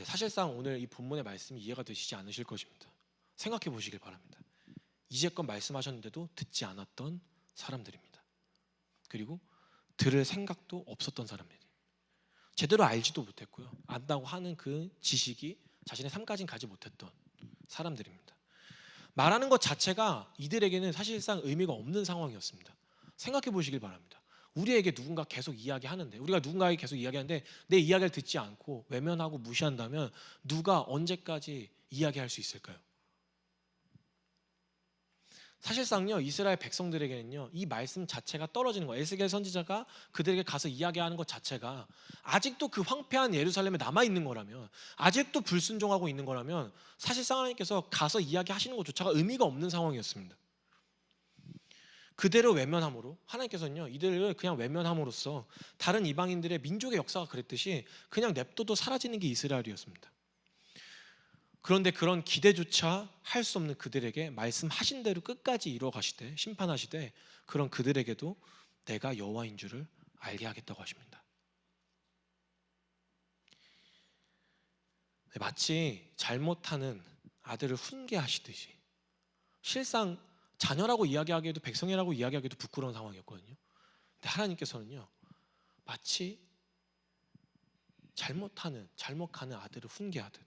사실상 오늘 이 본문의 말씀이 이해가 되시지 않으실 것입니다. 생각해 보시길 바랍니다. 이제껏 말씀하셨는데도 듣지 않았던 사람들입니다. 그리고 들을 생각도 없었던 사람들이, 제대로 알지도 못했고요, 안다고 하는 그 지식이 자신의 삶까지는 가지 못했던 사람들입니다. 말하는 것 자체가 이들에게는 사실상 의미가 없는 상황이었습니다. 생각해 보시길 바랍니다. 우리에게 누군가 계속 이야기하는데, 우리가 누군가에게 계속 이야기하는데 내 이야기를 듣지 않고 외면하고 무시한다면 누가 언제까지 이야기할 수 있을까요? 사실상요, 이스라엘 백성들에게는요, 이 말씀 자체가 떨어지는 거예요. 에스겔 선지자가 그들에게 가서 이야기하는 것 자체가 아직도 그 황폐한 예루살렘에 남아있는 거라면, 아직도 불순종하고 있는 거라면 사실상 하나님께서 가서 이야기하시는 것조차가 의미가 없는 상황이었습니다. 그대로 외면함으로 하나님께서는요, 이들을 그냥 외면함으로써 다른 이방인들의 민족의 역사가 그랬듯이 그냥 냅둬도 사라지는 게 이스라엘이었습니다. 그런데 그런 기대조차 할 수 없는 그들에게 말씀하신 대로 끝까지 이루어 가시되 심판하시되, 그런 그들에게도 내가 여호와인 줄을 알게 하겠다고 하십니다. 마치 잘못하는 아들을 훈계하시듯이, 실상 자녀라고 이야기하기에도 백성이라고 이야기하기에도 부끄러운 상황이었거든요. 근데 하나님께서는요, 마치 잘못 가는 아들을 훈계하듯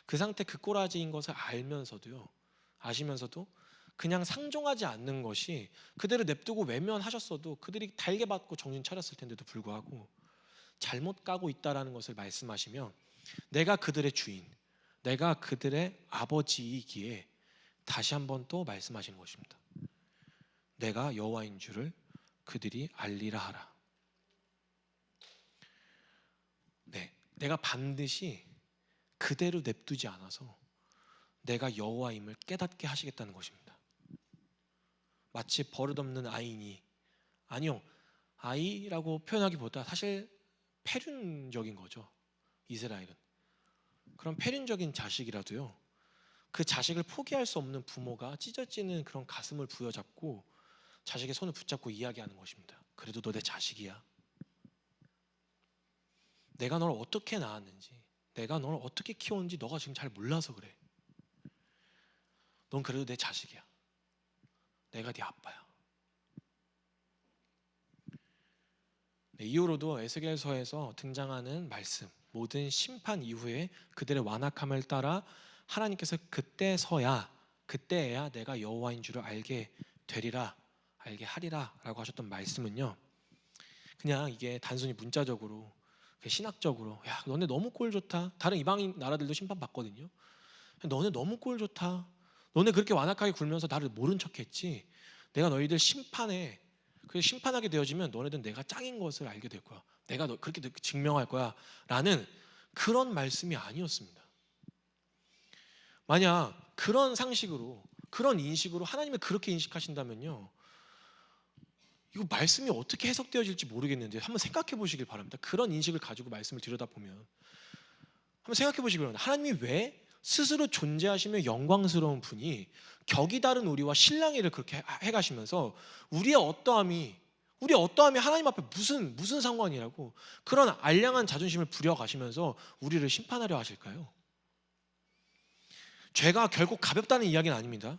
그 상태 그 꼬라지인 것을 아시면서도 그냥 상종하지 않는 것이 그대로 냅두고 외면하셨어도 그들이 달게 받고 정신 차렸을 텐데도 불구하고 잘못 가고 있다라는 것을 말씀하시며 내가 그들의 주인, 내가 그들의 아버지이기에 다시 한번 또 말씀하시는 것입니다. 내가 여호와인 줄을 그들이 알리라 하라. 네, 내가 반드시 그대로 냅두지 않아서 내가 여호와임을 깨닫게 하시겠다는 것입니다. 마치 버릇없는 아이니, 아니요, 아이라고 표현하기보다 사실 패륜적인 거죠. 이스라엘은 그런 패륜적인 자식이라도요, 그 자식을 포기할 수 없는 부모가 찢어지는 그런 가슴을 부여잡고 자식의 손을 붙잡고 이야기하는 것입니다. 그래도 너 내 자식이야. 내가 너를 어떻게 낳았는지, 내가 너를 어떻게 키웠는지 너가 지금 잘 몰라서 그래. 넌 그래도 내 자식이야. 내가 네 아빠야. 네, 이후로도 에스겔서에서 등장하는 말씀, 모든 심판 이후에 그들의 완악함을 따라 하나님께서 그때에야 내가 여호와인 줄을 알게 되리라, 알게 하리라 라고 하셨던 말씀은요, 그냥 이게 단순히 문자적으로 신학적으로 야 너네 너무 꼴 좋다, 다른 이방인 나라들도 심판받거든요. 너네 너무 꼴 좋다, 너네 그렇게 완악하게 굴면서 나를 모른 척했지, 내가 너희들 심판하게 되어지면 너네들은 내가 짱인 것을 알게 될 거야, 내가 너 그렇게 증명할 거야 라는 그런 말씀이 아니었습니다. 만약 그런 상식으로, 그런 인식으로 하나님을 그렇게 인식하신다면요, 이거 말씀이 어떻게 해석되어질지 모르겠는데 한번 생각해 보시길 바랍니다. 그런 인식을 가지고 말씀을 들여다보면 한번 생각해 보시기 바랍니다. 하나님이 왜 스스로 존재하시며 영광스러운 분이 격이 다른 우리와 실랑이를 그렇게 해가시면서 우리의 어떠함이 하나님 앞에 무슨 상관이라고 그런 알량한 자존심을 부려가시면서 우리를 심판하려 하실까요? 죄가 결국 가볍다는 이야기는 아닙니다.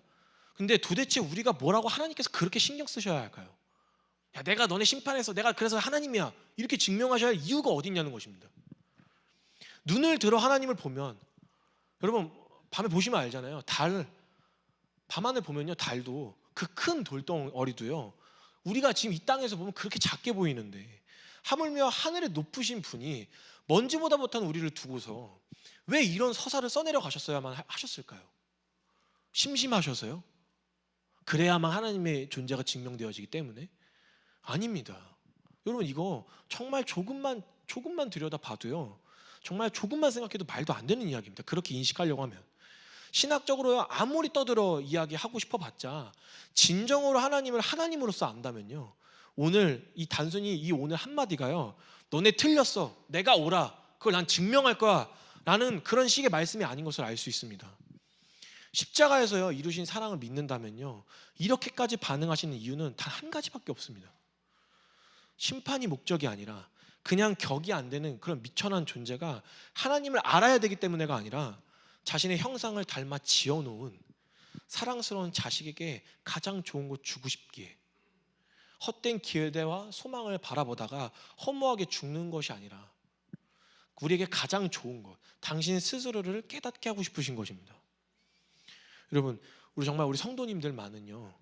근데 도대체 우리가 뭐라고 하나님께서 그렇게 신경 쓰셔야 할까요? 야, 내가 너네 심판해서 내가 그래서 하나님이야 이렇게 증명하셔야 할 이유가 어디 있냐는 것입니다. 눈을 들어 하나님을 보면, 여러분 밤에 보시면 알잖아요. 밤하늘 보면요, 달도 그 큰 돌덩어리도요, 우리가 지금 이 땅에서 보면 그렇게 작게 보이는데 하물며 하늘에 높으신 분이 먼지보다 못한 우리를 두고서 왜 이런 서사를 써내려 가셨어야만 하셨을까요? 심심하셔서요? 그래야만 하나님의 존재가 증명되어지기 때문에? 아닙니다. 여러분 이거 정말 조금만 들여다 봐도요, 정말 조금만 생각해도 말도 안 되는 이야기입니다. 그렇게 인식하려고 하면 신학적으로요, 아무리 떠들어 이야기하고 싶어 봤자 진정으로 하나님을 하나님으로서 안다면요, 단순히 이 오늘 한마디가요, 너네 틀렸어, 내가 옳아, 그걸 난 증명할 거야 라는 그런 식의 말씀이 아닌 것을 알 수 있습니다. 십자가에서요 이루신 사랑을 믿는다면요, 이렇게까지 반응하시는 이유는 단 한 가지밖에 없습니다. 심판이 목적이 아니라 그냥 격이 안 되는 그런 미천한 존재가 하나님을 알아야 되기 때문에가 아니라 자신의 형상을 닮아 지어놓은 사랑스러운 자식에게 가장 좋은 거 주고 싶기에 헛된 기대와 소망을 바라보다가 허무하게 죽는 것이 아니라 우리에게 가장 좋은 것, 당신 스스로를 깨닫게 하고 싶으신 것입니다. 여러분 우리 성도님들만은요,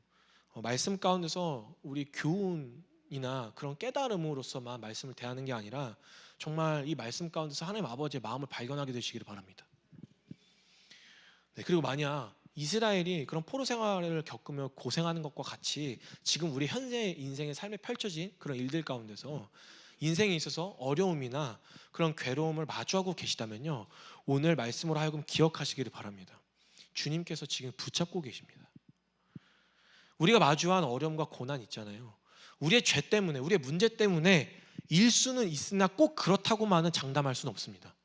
말씀 가운데서 우리 교훈이나 그런 깨달음으로서만 말씀을 대하는 게 아니라 정말 이 말씀 가운데서 하나님 아버지의 마음을 발견하게 되시기를 바랍니다. 네, 그리고 만약 이스라엘이 그런 포로 생활을 겪으며 고생하는 것과 같이 지금 우리 현재 인생의 삶에 펼쳐진 그런 일들 가운데서 인생에 있어서 어려움이나 그런 괴로움을 마주하고 계시다면요, 오늘 말씀으로 하여금 기억하시기를 바랍니다. 주님께서 지금 붙잡고 계십니다. 우리가 마주한 어려움과 고난 있잖아요, 우리의 죄 때문에, 우리의 문제 때문에 일 수는 있으나 꼭 그렇다고만은 장담할 수는 없습니다.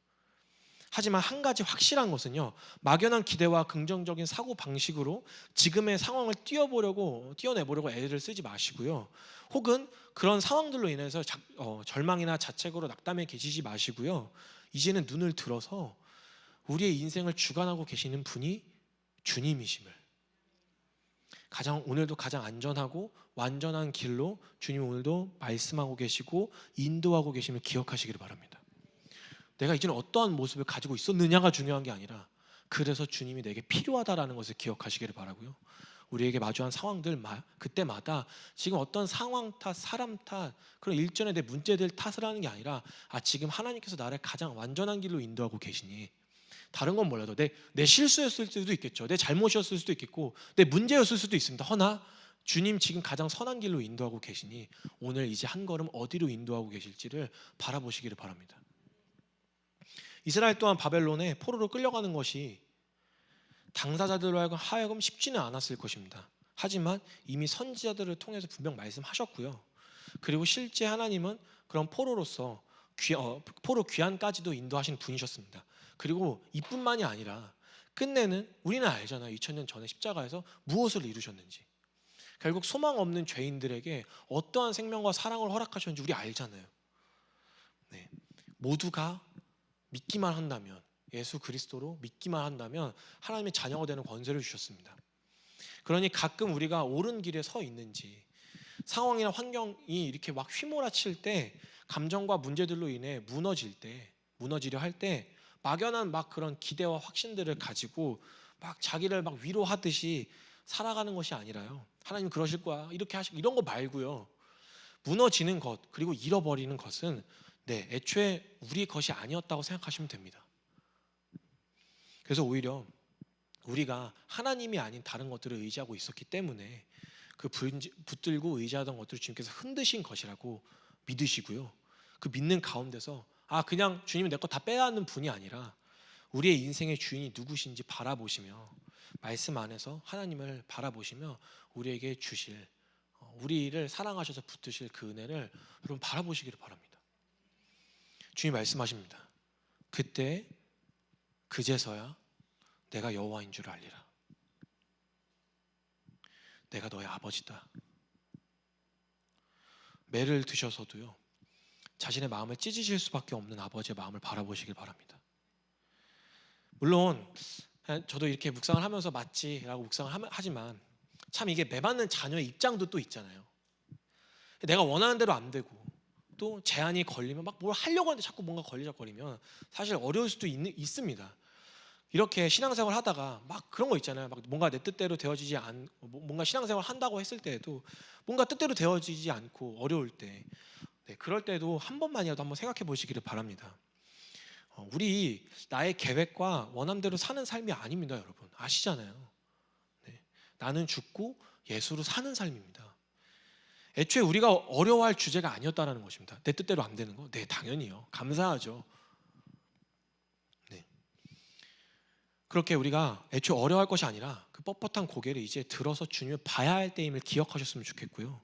하지만 한 가지 확실한 것은요, 막연한 기대와 긍정적인 사고 방식으로 지금의 상황을 뛰어내보려고 애를 쓰지 마시고요, 혹은 그런 상황들로 인해서 절망이나 자책으로 낙담해 계시지 마시고요, 이제는 눈을 들어서 우리의 인생을 주관하고 계시는 분이 주님이심을, 오늘도 가장 안전하고 완전한 길로 주님 오늘도 말씀하고 계시고 인도하고 계심을 기억하시기를 바랍니다. 내가 이전에 어떠한 모습을 가지고 있었느냐가 중요한 게 아니라 그래서 주님이 내게 필요하다라는 것을 기억하시기를 바라고요. 우리에게 마주한 상황들 그때마다 지금 어떤 상황 탓, 사람 탓, 그런 일전에 내 문제들 탓을 하는 게 아니라 지금 하나님께서 나를 가장 완전한 길로 인도하고 계시니 다른 건 몰라도 내 실수였을 수도 있겠죠. 내 잘못이었을 수도 있겠고 내 문제였을 수도 있습니다. 허나 주님 지금 가장 선한 길로 인도하고 계시니 오늘 이제 한 걸음 어디로 인도하고 계실지를 바라보시기를 바랍니다. 이스라엘 또한 바벨론에 포로로 끌려가는 것이 당사자들로 하여금 쉽지는 않았을 것입니다. 하지만 이미 선지자들을 통해서 분명 말씀하셨고요. 그리고 실제 하나님은 그런 포로로서 포로 귀환까지도 인도하신 분이셨습니다. 그리고 이뿐만이 아니라 끝내는 우리는 알잖아요. 2000년 전에 십자가에서 무엇을 이루셨는지. 결국 소망 없는 죄인들에게 어떠한 생명과 사랑을 허락하셨는지 우리 알잖아요. 네. 모두가 믿기만 한다면, 예수 그리스도로 믿기만 한다면 하나님의 자녀가 되는 권세를 주셨습니다. 그러니 가끔 우리가 옳은 길에 서 있는지, 상황이나 환경이 이렇게 막 휘몰아칠 때, 감정과 문제들로 인해 무너지려 할 때 막연한 그런 기대와 확신들을 가지고 자기를 위로하듯이 살아가는 것이 아니라요. 하나님 그러실 거야, 이렇게 하시고 이런 거 말고요. 무너지는 것, 그리고 잃어버리는 것은 애초에 우리 것이 아니었다고 생각하시면 됩니다. 그래서 오히려 우리가 하나님이 아닌 다른 것들을 의지하고 있었기 때문에 그 붙들고 의지하던 것들을 주님께서 흔드신 것이라고 믿으시고요. 그 믿는 가운데서 그냥 주님이 내 거 다 빼앗는 분이 아니라 우리의 인생의 주인이 누구신지 바라보시며 말씀 안에서 하나님을 바라보시며 우리에게 주실, 우리를 사랑하셔서 붙드실 그 은혜를 여러분 바라보시기를 바랍니다. 주님 말씀하십니다. 그때 그제서야 내가 여호와인 줄 알리라. 내가 너의 아버지다. 매를 드셔서도요, 자신의 마음을 찢으실 수밖에 없는 아버지의 마음을 바라보시길 바랍니다. 물론 저도 이렇게 묵상을 하면서 맞지라고 묵상을 하지만 참 이게 매맞는 자녀의 입장도 또 있잖아요. 내가 원하는 대로 안 되고 또 제한이 걸리면 뭘 하려고 하는데 자꾸 뭔가 걸리적거리면 사실 어려울 수도 있습니다. 이렇게 신앙생활 하다가 그런 거 있잖아요. 뭔가 내 뜻대로 되어지지 뭔가 신앙생활 한다고 했을 때에도 뭔가 뜻대로 되어지지 않고 어려울 때, 그럴 때도 한 번만이라도 한번 생각해 보시기를 바랍니다. 우리 나의 계획과 원함대로 사는 삶이 아닙니다, 여러분. 아시잖아요. 나는 죽고 예수로 사는 삶입니다. 애초에 우리가 어려워할 주제가 아니었다는 것입니다. 내 뜻대로 안 되는 거? 당연히요. 감사하죠. 그렇게 우리가 애초에 어려워할 것이 아니라 그 뻣뻣한 고개를 이제 들어서 주님을 봐야 할 때임을 기억하셨으면 좋겠고요.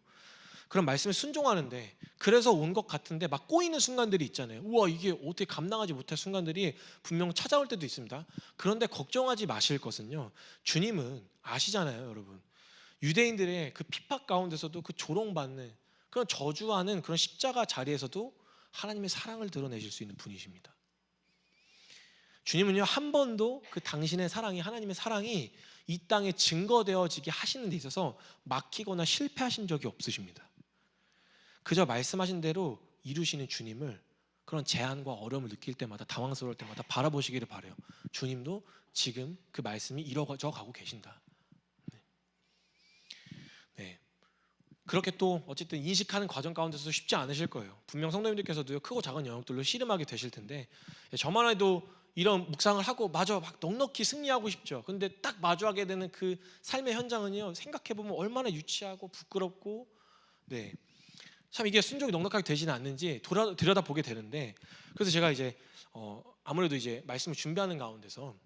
그런 말씀에 순종하는데 그래서 온 것 같은데 꼬이는 순간들이 있잖아요. 우와, 이게 어떻게 감당하지 못할 순간들이 분명 찾아올 때도 있습니다. 그런데 걱정하지 마실 것은요, 주님은 아시잖아요, 여러분. 유대인들의 그 핍박 가운데서도 그 조롱받는 그런 저주하는 그런 십자가 자리에서도 하나님의 사랑을 드러내실 수 있는 분이십니다. 주님은요, 한 번도 그 당신의 사랑이, 하나님의 사랑이 이 땅에 증거되어지게 하시는 데 있어서 막히거나 실패하신 적이 없으십니다. 그저 말씀하신 대로 이루시는 주님을 그런 제한과 어려움을 느낄 때마다, 당황스러울 때마다 바라보시기를 바라요. 주님도 지금 그 말씀이 이루어져 가고 계신다. 그렇게 또 어쨌든 인식하는 과정 가운데서도 쉽지 않으실 거예요. 분명 성도님들께서도 크고 작은 영역들로 씨름하게 되실 텐데, 저만 해도 이런 묵상을 하고 마저 넉넉히 승리하고 싶죠. 근데 딱 마주하게 되는 그 삶의 현장은요, 생각해보면 얼마나 유치하고 부끄럽고, 참 이게 순종이 넉넉하게 되지는 않는지 들여다보게 되는데, 그래서 제가 이제 아무래도 이제 말씀을 준비하는 가운데서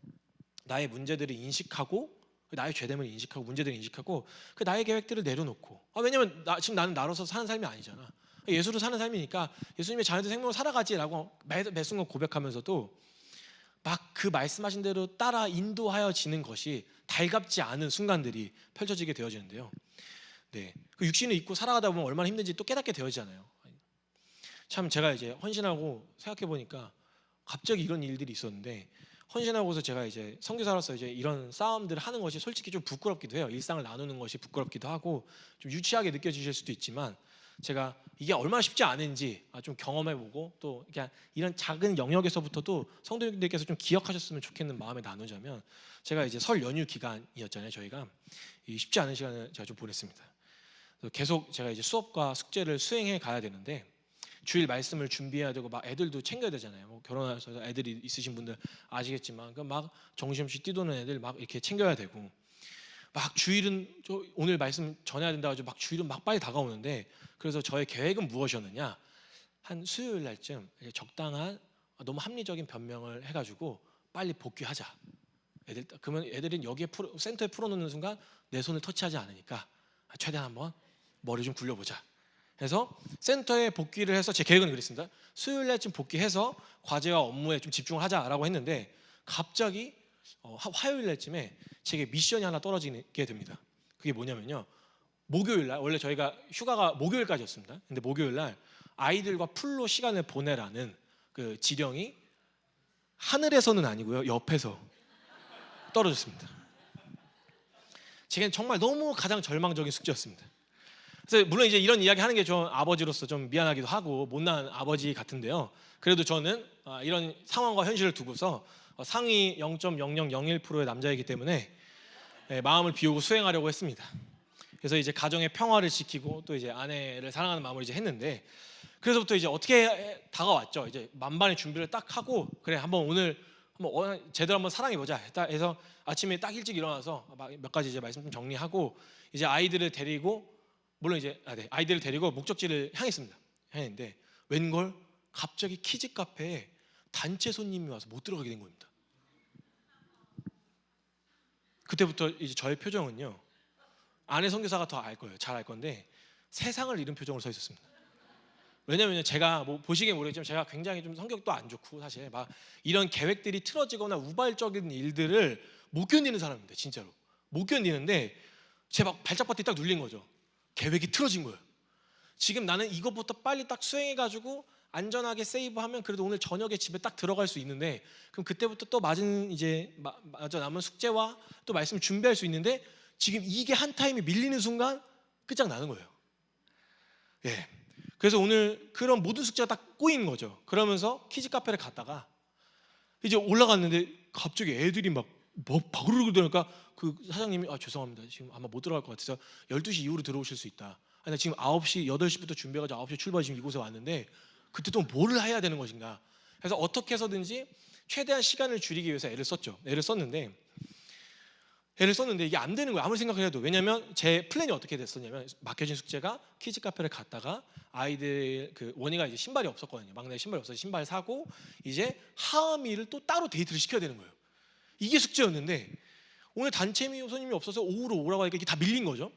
나의 문제들을 인식하고, 나의 죄됨을 인식하고, 문제들을 인식하고, 그 나의 계획들을 내려놓고, 왜냐면 지금 나는 나로서 사는 삶이 아니잖아. 예수로 사는 삶이니까 예수님의 자녀들 생명으로 살아가지라고 매 순간 고백하면서도 그 말씀하신 대로 따라 인도하여지는 것이 달갑지 않은 순간들이 펼쳐지게 되어지는데요. 그 육신을 입고 살아가다 보면 얼마나 힘든지 또 깨닫게 되어지잖아요. 참 제가 이제 헌신하고 생각해 보니까 갑자기 이런 일들이 있었는데, 헌신하고서 제가 이제 선교사로서 이제 이런 싸움들을 하는 것이 솔직히 좀 부끄럽기도 해요. 일상을 나누는 것이 부끄럽기도 하고 좀 유치하게 느껴지실 수도 있지만, 제가 이게 얼마나 쉽지 않은지 좀 경험해보고 또 그냥 이런 작은 영역에서부터도 성도님들께서 좀 기억하셨으면 좋겠는 마음에 나누자면, 제가 이제 설 연휴 기간이었잖아요. 저희가 쉽지 않은 시간을 제가 좀 보냈습니다. 계속 제가 이제 수업과 숙제를 수행해 가야 되는데 주일 말씀을 준비해야 되고 막 애들도 챙겨야 되잖아요. 뭐 결혼해서 애들이 있으신 분들 아시겠지만 막 정신없이 뛰도는 애들 막 이렇게 챙겨야 되고, 막 주일은 오늘 말씀 전해야 된다 가지고 막 주일은 막 빨리 다가오는데, 그래서 저의 계획은 무엇이었느냐, 한 수요일 날쯤 적당한 너무 합리적인 변명을 해가지고 빨리 복귀하자. 그러면 애들은 여기에 센터에 풀어놓는 순간 내 손을 터치하지 않으니까 최대한 한번 머리 좀 굴려보자. 그래서 센터에 복귀를 해서 제 계획은 그랬습니다. 수요일 날쯤 복귀해서 과제와 업무에 좀 집중을 하자라고 했는데, 갑자기 화요일 날쯤에 제게 미션이 하나 떨어지게 됩니다. 그게 뭐냐면요, 목요일 날, 원래 저희가 휴가가 목요일까지였습니다. 근데 목요일 날 아이들과 풀로 시간을 보내라는 그 지령이 하늘에서는 아니고요, 옆에서 떨어졌습니다. 제겐 정말 너무 가장 절망적인 숙제였습니다. 그래서 물론 이제 이런 이야기 하는 게 좀 아버지로서 좀 미안하기도 하고 못난 아버지 같은데요, 그래도 저는 이런 상황과 현실을 두고서 상위 0.0001%의 남자이기 때문에 마음을 비우고 수행하려고 했습니다. 그래서 이제 가정의 평화를 지키고 또 이제 아내를 사랑하는 마음으로 이제 했는데, 그래서부터 이제 어떻게 다가왔죠. 이제 만반의 준비를 딱 하고, 그래 한번 오늘 한번 제대로 한번 사랑해 보자 해서 아침에 딱 일찍 일어나서 몇 가지 이제 말씀 좀 정리하고 이제 아이들을 데리고, 물론 이제 아이들을 데리고 목적지를 향했습니다. 향했는데 웬걸 갑자기 키즈 카페에 단체 손님이 와서 못 들어가게 된 겁니다. 그때부터 이제 저의 표정은요, 아내 선교사가 더 알 거예요. 잘 알 건데 세상을 잃은 표정으로 서 있었습니다. 왜냐면 제가 뭐 보시기엔 모르겠지만 제가 굉장히 좀 성격도 안 좋고 사실 막 이런 계획들이 틀어지거나 우발적인 일들을 못 견디는 사람입니다. 진짜로 못 견디는데 제 막 발작바퀴 딱 눌린 거죠. 계획이 틀어진 거예요. 지금 나는 이것부터 빨리 딱 수행해가지고 안전하게 세이브하면 그래도 오늘 저녁에 집에 딱 들어갈 수 있는데, 그럼 그때부터 또 마저 남은 숙제와 또 말씀 준비할 수 있는데, 지금 이게 한 타임이 밀리는 순간 끝장나는 거예요. 예. 그래서 오늘 그런 모든 숙제가 딱 꼬인 거죠. 그러면서 키즈 카페를 갔다가 이제 올라갔는데 갑자기 애들이 막 바구르르 들으니까 그 사장님이 죄송합니다, 지금 아마 못 들어갈 것 같아서 12시 이후로 들어오실 수 있다. 아니 지금 9시 8시부터 준비해가지고 9시에 출발, 지금 이곳에 왔는데 그때 또 뭐를 해야 되는 것인가. 그래서 어떻게 해서든지 최대한 시간을 줄이기 위해서 애를 썼는데 이게 안 되는 거예요. 아무리 생각을 해도. 왜냐면 제 플랜이 어떻게 됐었냐면, 맡겨진 숙제가 키즈 카페를 갔다가 아이들 원희가 이제 신발이 없었거든요. 막내 신발이 없어서 신발 사고 이제 하은이를 또 따로 데이트를 시켜야 되는 거예요. 이게 숙제였는데 오늘 단체 손님이 없어서 오후로 오라고 하니까 이게 다 밀린 거죠.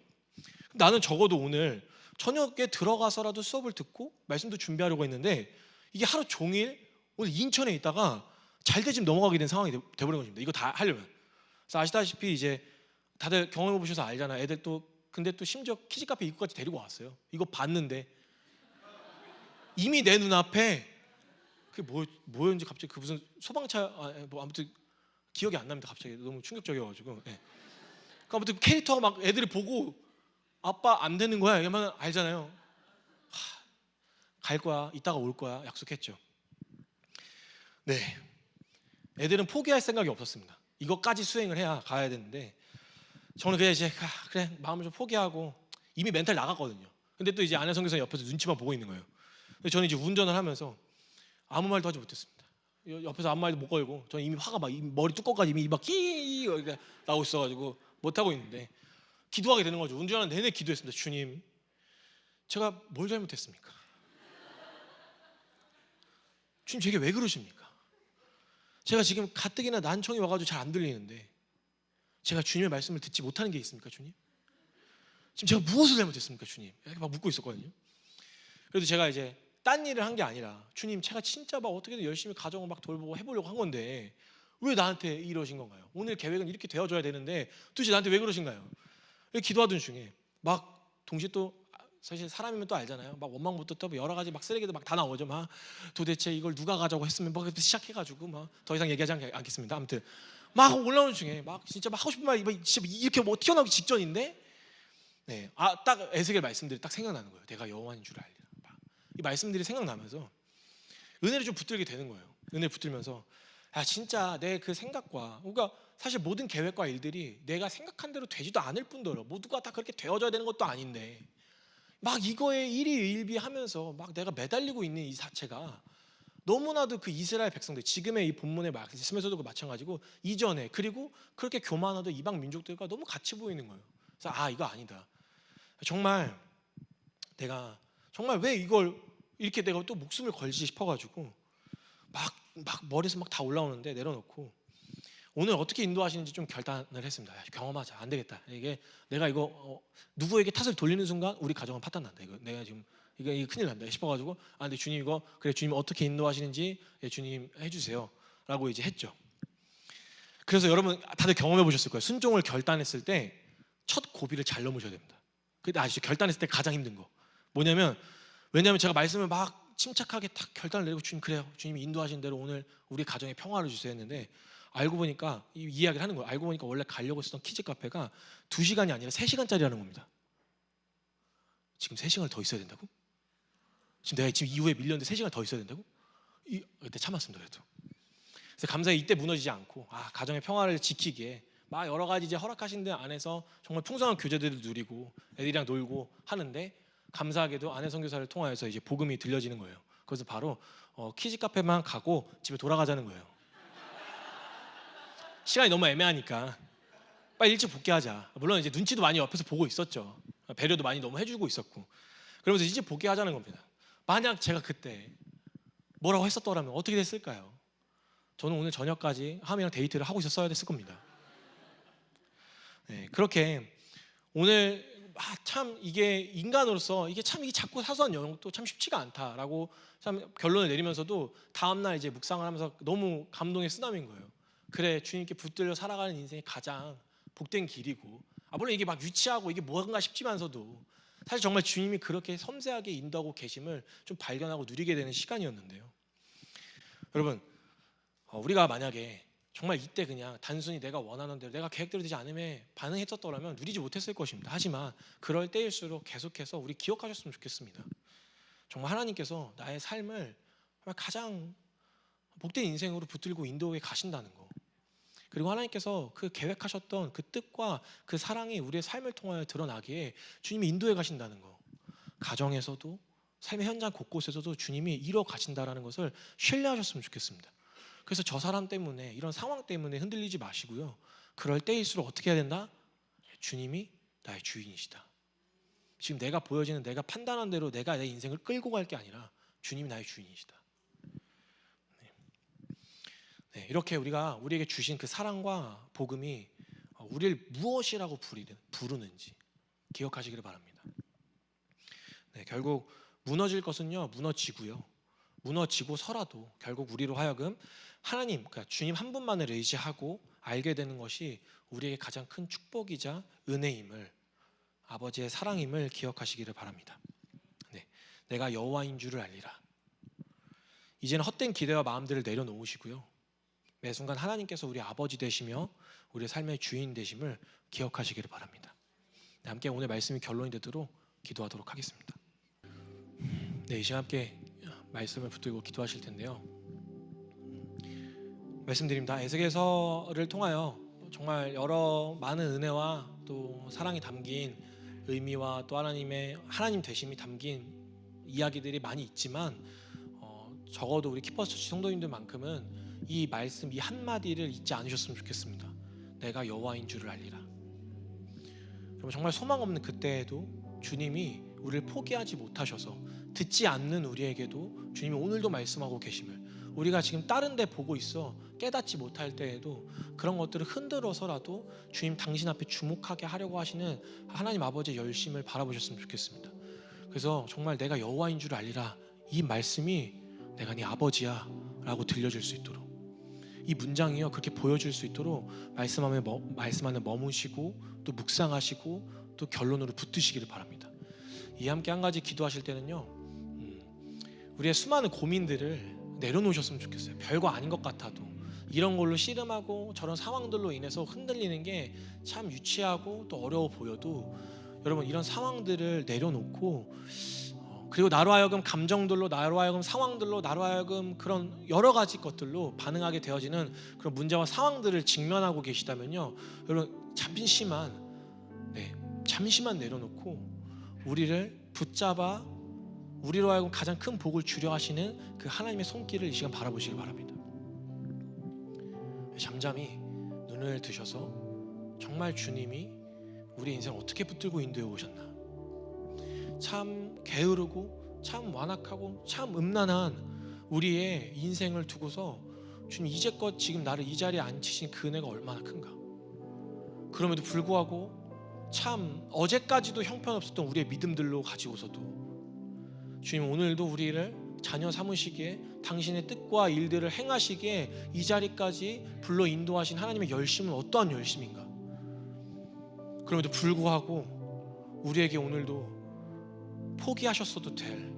나는 적어도 오늘 저녁에 들어가서라도 수업을 듣고 말씀도 준비하려고 했는데 이게 하루 종일 오늘 인천에 있다가 잘되집 넘어가게 된 상황이 돼버린 것입니다. 이거 다 하려면. 그래서 아시다시피 이제 다들 경험해 보셔서 알잖아요. 애들 근데 또 심지어 키즈 카페 입구까지 데리고 왔어요. 이거 봤는데 이미 내 눈앞에 그게 뭐였는지 갑자기 그 무슨 소방차 뭐 아무튼 기억이 안 납니다. 갑자기 너무 충격적이어가지고. 네. 아무튼 캐릭터가 막 애들이 보고 아빠 안 되는 거야 이러면 알잖아요. 갈 거야, 이따가 올 거야 약속했죠. 네, 애들은 포기할 생각이 없었습니다. 이것까지 수행을 해야 가야 되는데 저는 그냥 이제 그래 마음을 좀 포기하고 이미 멘탈 나갔거든요. 근데 또 이제 아내 선교사 옆에서 눈치만 보고 있는 거예요. 근데 저는 이제 운전을 하면서 아무 말도 하지 못했습니다. 옆에서 아무 말도 못 걸고 저는 이미 화가 막 머리 뚜껑까지 이미 막 끼 나오고 있어가지고 못 하고 있는데 기도하게 되는 거죠. 운전하는 내내 기도했습니다. 주님, 제가 뭘 잘못했습니까? 주님, 제게 왜 그러십니까? 제가 지금 가뜩이나 난청이 와가지고 잘 안 들리는데 제가 주님의 말씀을 듣지 못하는 게 있습니까, 주님? 지금 제가 무엇을 잘못했습니까, 주님? 이렇게 막 묻고 있었거든요. 그래도 제가 이제 딴 일을 한 게 아니라 주님, 제가 진짜 막 어떻게든 열심히 가정을 막 돌보고 해보려고 한 건데 왜 나한테 이러신 건가요? 오늘 계획은 이렇게 되어줘야 되는데 도대체 나한테 왜 그러신가요? 기도하던 중에 막 동시에 또 사실 사람이면 또 알잖아요. 막 원망부터 또 여러 가지 막 쓰레기도 막 다 나오죠. 막 도대체 이걸 누가 가자고 했으면 막 시작해가지고 막 더 이상 얘기하지 않겠습니다. 아무튼 막 올라오는 중에 막 진짜 막 하고 싶은 말 진짜 이렇게 뭐 튀어나오기 직전인데 네, 딱 에스겔 말씀들이 딱 생각나는 거예요. 내가 여호와인 줄 알리라. 이 말씀들이 생각나면서 은혜를 좀 붙들게 되는 거예요. 은혜를 붙들면서 진짜 내 그 생각과, 그러니까 사실 모든 계획과 일들이 내가 생각한 대로 되지도 않을 뿐더러 모두가 다 그렇게 되어져야 되는 것도 아닌데 막 이거에 일희일비하면서 막 내가 매달리고 있는 이 자체가 너무나도 그 이스라엘 백성들, 지금의 이 본문의 말씀에서도 마찬가지고 이전에, 그리고 그렇게 교만하던 이방 민족들과 너무 같이 보이는 거예요. 그래서 이거 아니다. 정말 내가 정말 왜 이걸 이렇게 내가 또 목숨을 걸지 싶어가지고 막 머리에서 막 다 올라오는데 내려놓고 오늘 어떻게 인도하시는지 좀 결단을 했습니다. 경험하자. 안 되겠다. 이게 내가 이거 누구에게 탓을 돌리는 순간 우리 가정은 파탄 난다. 이거 내가 지금 이거 큰일 난다 싶어가지고 근데 주님 이거 그래, 주님 어떻게 인도하시는지 주님 해주세요라고 이제 했죠. 그래서 여러분 다들 경험해 보셨을 거예요. 순종을 결단했을 때 첫 고비를 잘 넘으셔야 됩니다. 근데 아시죠? 결단했을 때 가장 힘든 거 뭐냐면, 왜냐하면 제가 말씀을 막 침착하게 딱 결단을 내리고 주님 그래요, 주님이 인도하신 대로 오늘 우리 가정에 평화를 주세요 했는데 알고 보니까 이 이야기를 하는 거예요. 알고 보니까 원래 가려고 했던 키즈 카페가 2시간이 아니라 3시간짜리라는 겁니다. 지금 3시간을 더 있어야 된다고? 지금 내가 지금 이후에 밀렸는데 3시간 더 있어야 된다고? 그때 참았습니다. 그래도. 그래서 감사히 이때 무너지지 않고 가정의 평화를 지키기에 막 여러 가지 이제 허락하신 데 안에서 정말 풍성한 교제들을 누리고 애들이랑 놀고 하는데, 감사하게도 아내 선교사를 통하여서 이제 복음이 들려지는 거예요. 그래서 바로 키즈 카페만 가고 집에 돌아가자는 거예요. 시간이 너무 애매하니까 빨리 일찍 복귀하자. 물론 이제 눈치도 많이 옆에서 보고 있었죠. 배려도 많이 너무 해주고 있었고. 그러면서 이제 복귀하자는 겁니다. 만약 제가 그때 뭐라고 했었더라면 어떻게 됐을까요? 저는 오늘 저녁까지 하미랑 데이트를 하고 있었어야 됐을 겁니다. 네, 그렇게 오늘 참 이게 인간으로서 이게 자꾸 사소한 영역도 참 쉽지가 않다라고 참 결론을 내리면서도 다음날 이제 묵상을 하면서 너무 감동의 쓰나미인 거예요. 그래, 주님께 붙들려 살아가는 인생이 가장 복된 길이고, 물론 이게 막 유치하고 이게 뭔가 싶지만서도 사실 정말 주님이 그렇게 섬세하게 인도하고 계심을 좀 발견하고 누리게 되는 시간이었는데요. 여러분, 우리가 만약에 정말 이때 그냥 단순히 내가 원하는 대로 내가 계획대로 되지 않음에 반응했었더라면 누리지 못했을 것입니다. 하지만 그럴 때일수록 계속해서 우리 기억하셨으면 좋겠습니다. 정말 하나님께서 나의 삶을 가장 복된 인생으로 붙들고 인도에 가신다는 거, 그리고 하나님께서 그 계획하셨던 그 뜻과 그 사랑이 우리의 삶을 통하여 드러나기에 주님이 인도해 가신다는 거, 가정에서도 삶의 현장 곳곳에서도 주님이 이뤄 가신다라는 것을 신뢰하셨으면 좋겠습니다. 그래서 저 사람 때문에, 이런 상황 때문에 흔들리지 마시고요, 그럴 때일수록 어떻게 해야 된다? 주님이 나의 주인이시다. 지금 내가 보여지는, 내가 판단한 대로 내가 내 인생을 끌고 갈 게 아니라 주님이 나의 주인이시다. 네, 이렇게 우리가 우리에게 주신 그 사랑과 복음이 우리를 무엇이라고 부르는지 기억하시기를 바랍니다. 네, 결국 무너질 것은요, 무너지고서라도 결국 우리로 하여금 하나님, 그러니까 주님 한 분만을 의지하고 알게 되는 것이 우리에게 가장 큰 축복이자 은혜임을, 아버지의 사랑임을 기억하시기를 바랍니다. 네, 내가 여호와인 줄을 알리라. 이제는 헛된 기대와 마음들을 내려놓으시고요, 매 순간 하나님께서 우리 아버지 되시며 우리의 삶의 주인 되심을 기억하시기를 바랍니다. 네, 함께 오늘 말씀이 결론이 되도록 기도하도록 하겠습니다. 네, 이 시간 함께 말씀을 붙들고 기도하실 텐데요, 말씀드립니다. 에스겔서를 통하여 정말 여러 많은 은혜와 또 사랑이 담긴 의미와 또 하나님 되심이 담긴 이야기들이 많이 있지만 적어도 우리 키퍼스 처치 성도님들만큼은 이 말씀, 이 한마디를 잊지 않으셨으면 좋겠습니다. 내가 여호와인 줄을 알리라. 정말 소망 없는 그때에도 주님이 우리를 포기하지 못하셔서 듣지 않는 우리에게도 주님이 오늘도 말씀하고 계심을, 우리가 지금 다른 데 보고 있어 깨닫지 못할 때에도 그런 것들을 흔들어서라도 주님 당신 앞에 주목하게 하려고 하시는 하나님 아버지의 열심을 바라보셨으면 좋겠습니다. 그래서 정말 내가 여호와인 줄 알리라, 이 말씀이 내가 네 아버지야 라고 들려줄 수 있도록, 이 문장이요 그렇게 보여줄 수 있도록 말씀 안에 머무시고 또 묵상하시고 또 결론으로 붙드시기를 바랍니다. 이 함께 한 가지 기도하실 때는요, 우리의 수많은 고민들을 내려놓으셨으면 좋겠어요. 별거 아닌 것 같아도 이런 걸로 씨름하고 저런 상황들로 인해서 흔들리는 게 참 유치하고 또 어려워 보여도 여러분 이런 상황들을 내려놓고 그리고 나로 하여금 감정들로, 나로 하여금 상황들로, 나로 하여금 그런 여러 가지 것들로 반응하게 되어지는 그런 문제와 상황들을 직면하고 계시다면요, 여러분 잠시만 내려놓고 우리를 붙잡아 우리로 하여금 가장 큰 복을 주려 하시는 그 하나님의 손길을 이 시간 바라보시길 바랍니다. 잠잠히 눈을 드셔서 정말 주님이 우리 인생을 어떻게 붙들고 인도해 오셨나, 참 게으르고 참 완악하고 참 음란한 우리의 인생을 두고서 주님 이제껏 지금 나를 이 자리에 앉히신 그 은혜가 얼마나 큰가. 그럼에도 불구하고 참 어제까지도 형편없었던 우리의 믿음들로 가지고서도 주님 오늘도 우리를 자녀 삼으시기에 당신의 뜻과 일들을 행하시기에 이 자리까지 불러 인도하신 하나님의 열심은 어떠한 열심인가. 그럼에도 불구하고 우리에게 오늘도 포기하셨어도 될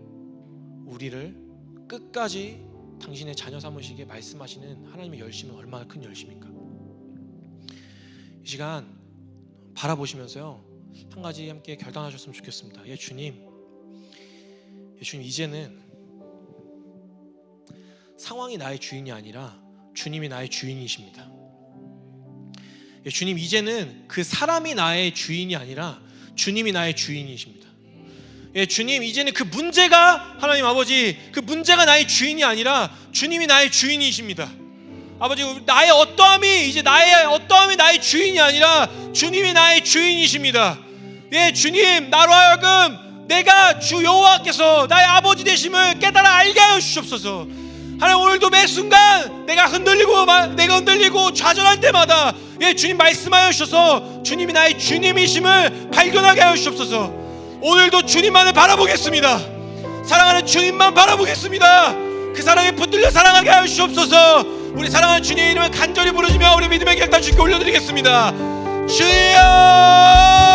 우리를 끝까지 당신의 자녀 삼으시기에 말씀하시는 하나님의 열심은 얼마나 큰 열심인가. 이 시간 바라보시면서요, 한 가지 함께 결단하셨으면 좋겠습니다. 주님 이제는 상황이 나의 주인이 아니라 주님이 나의 주인이십니다. 주님 이제는 그 사람이 나의 주인이 아니라 주님이 나의 주인이십니다. 주님 이제는 그 문제가, 하나님 아버지, 그 문제가 나의 주인이 아니라 주님이 나의 주인이십니다. 아버지, 나의 어떠함이 나의 주인이 아니라 주님이 나의 주인이십니다. 주님 나로 하여금 내가 주 여호와께서 나의 아버지 되심을 깨달아 알게 하여 주시옵소서. 하나님 오늘도 매 순간 내가 흔들리고 좌절할 때마다 주님 말씀하여 주셔서 주님이 나의 주님이심을 발견하게 하여 주시옵소서. 오늘도 주님만을 바라보겠습니다. 사랑하는 주님만 바라보겠습니다. 그 사랑에 붙들려 사랑하게 하여 주시옵소서. 우리 사랑하는 주님의 이름을 간절히 부르시며 우리 믿음의 격단 주께 올려드리겠습니다. 주여!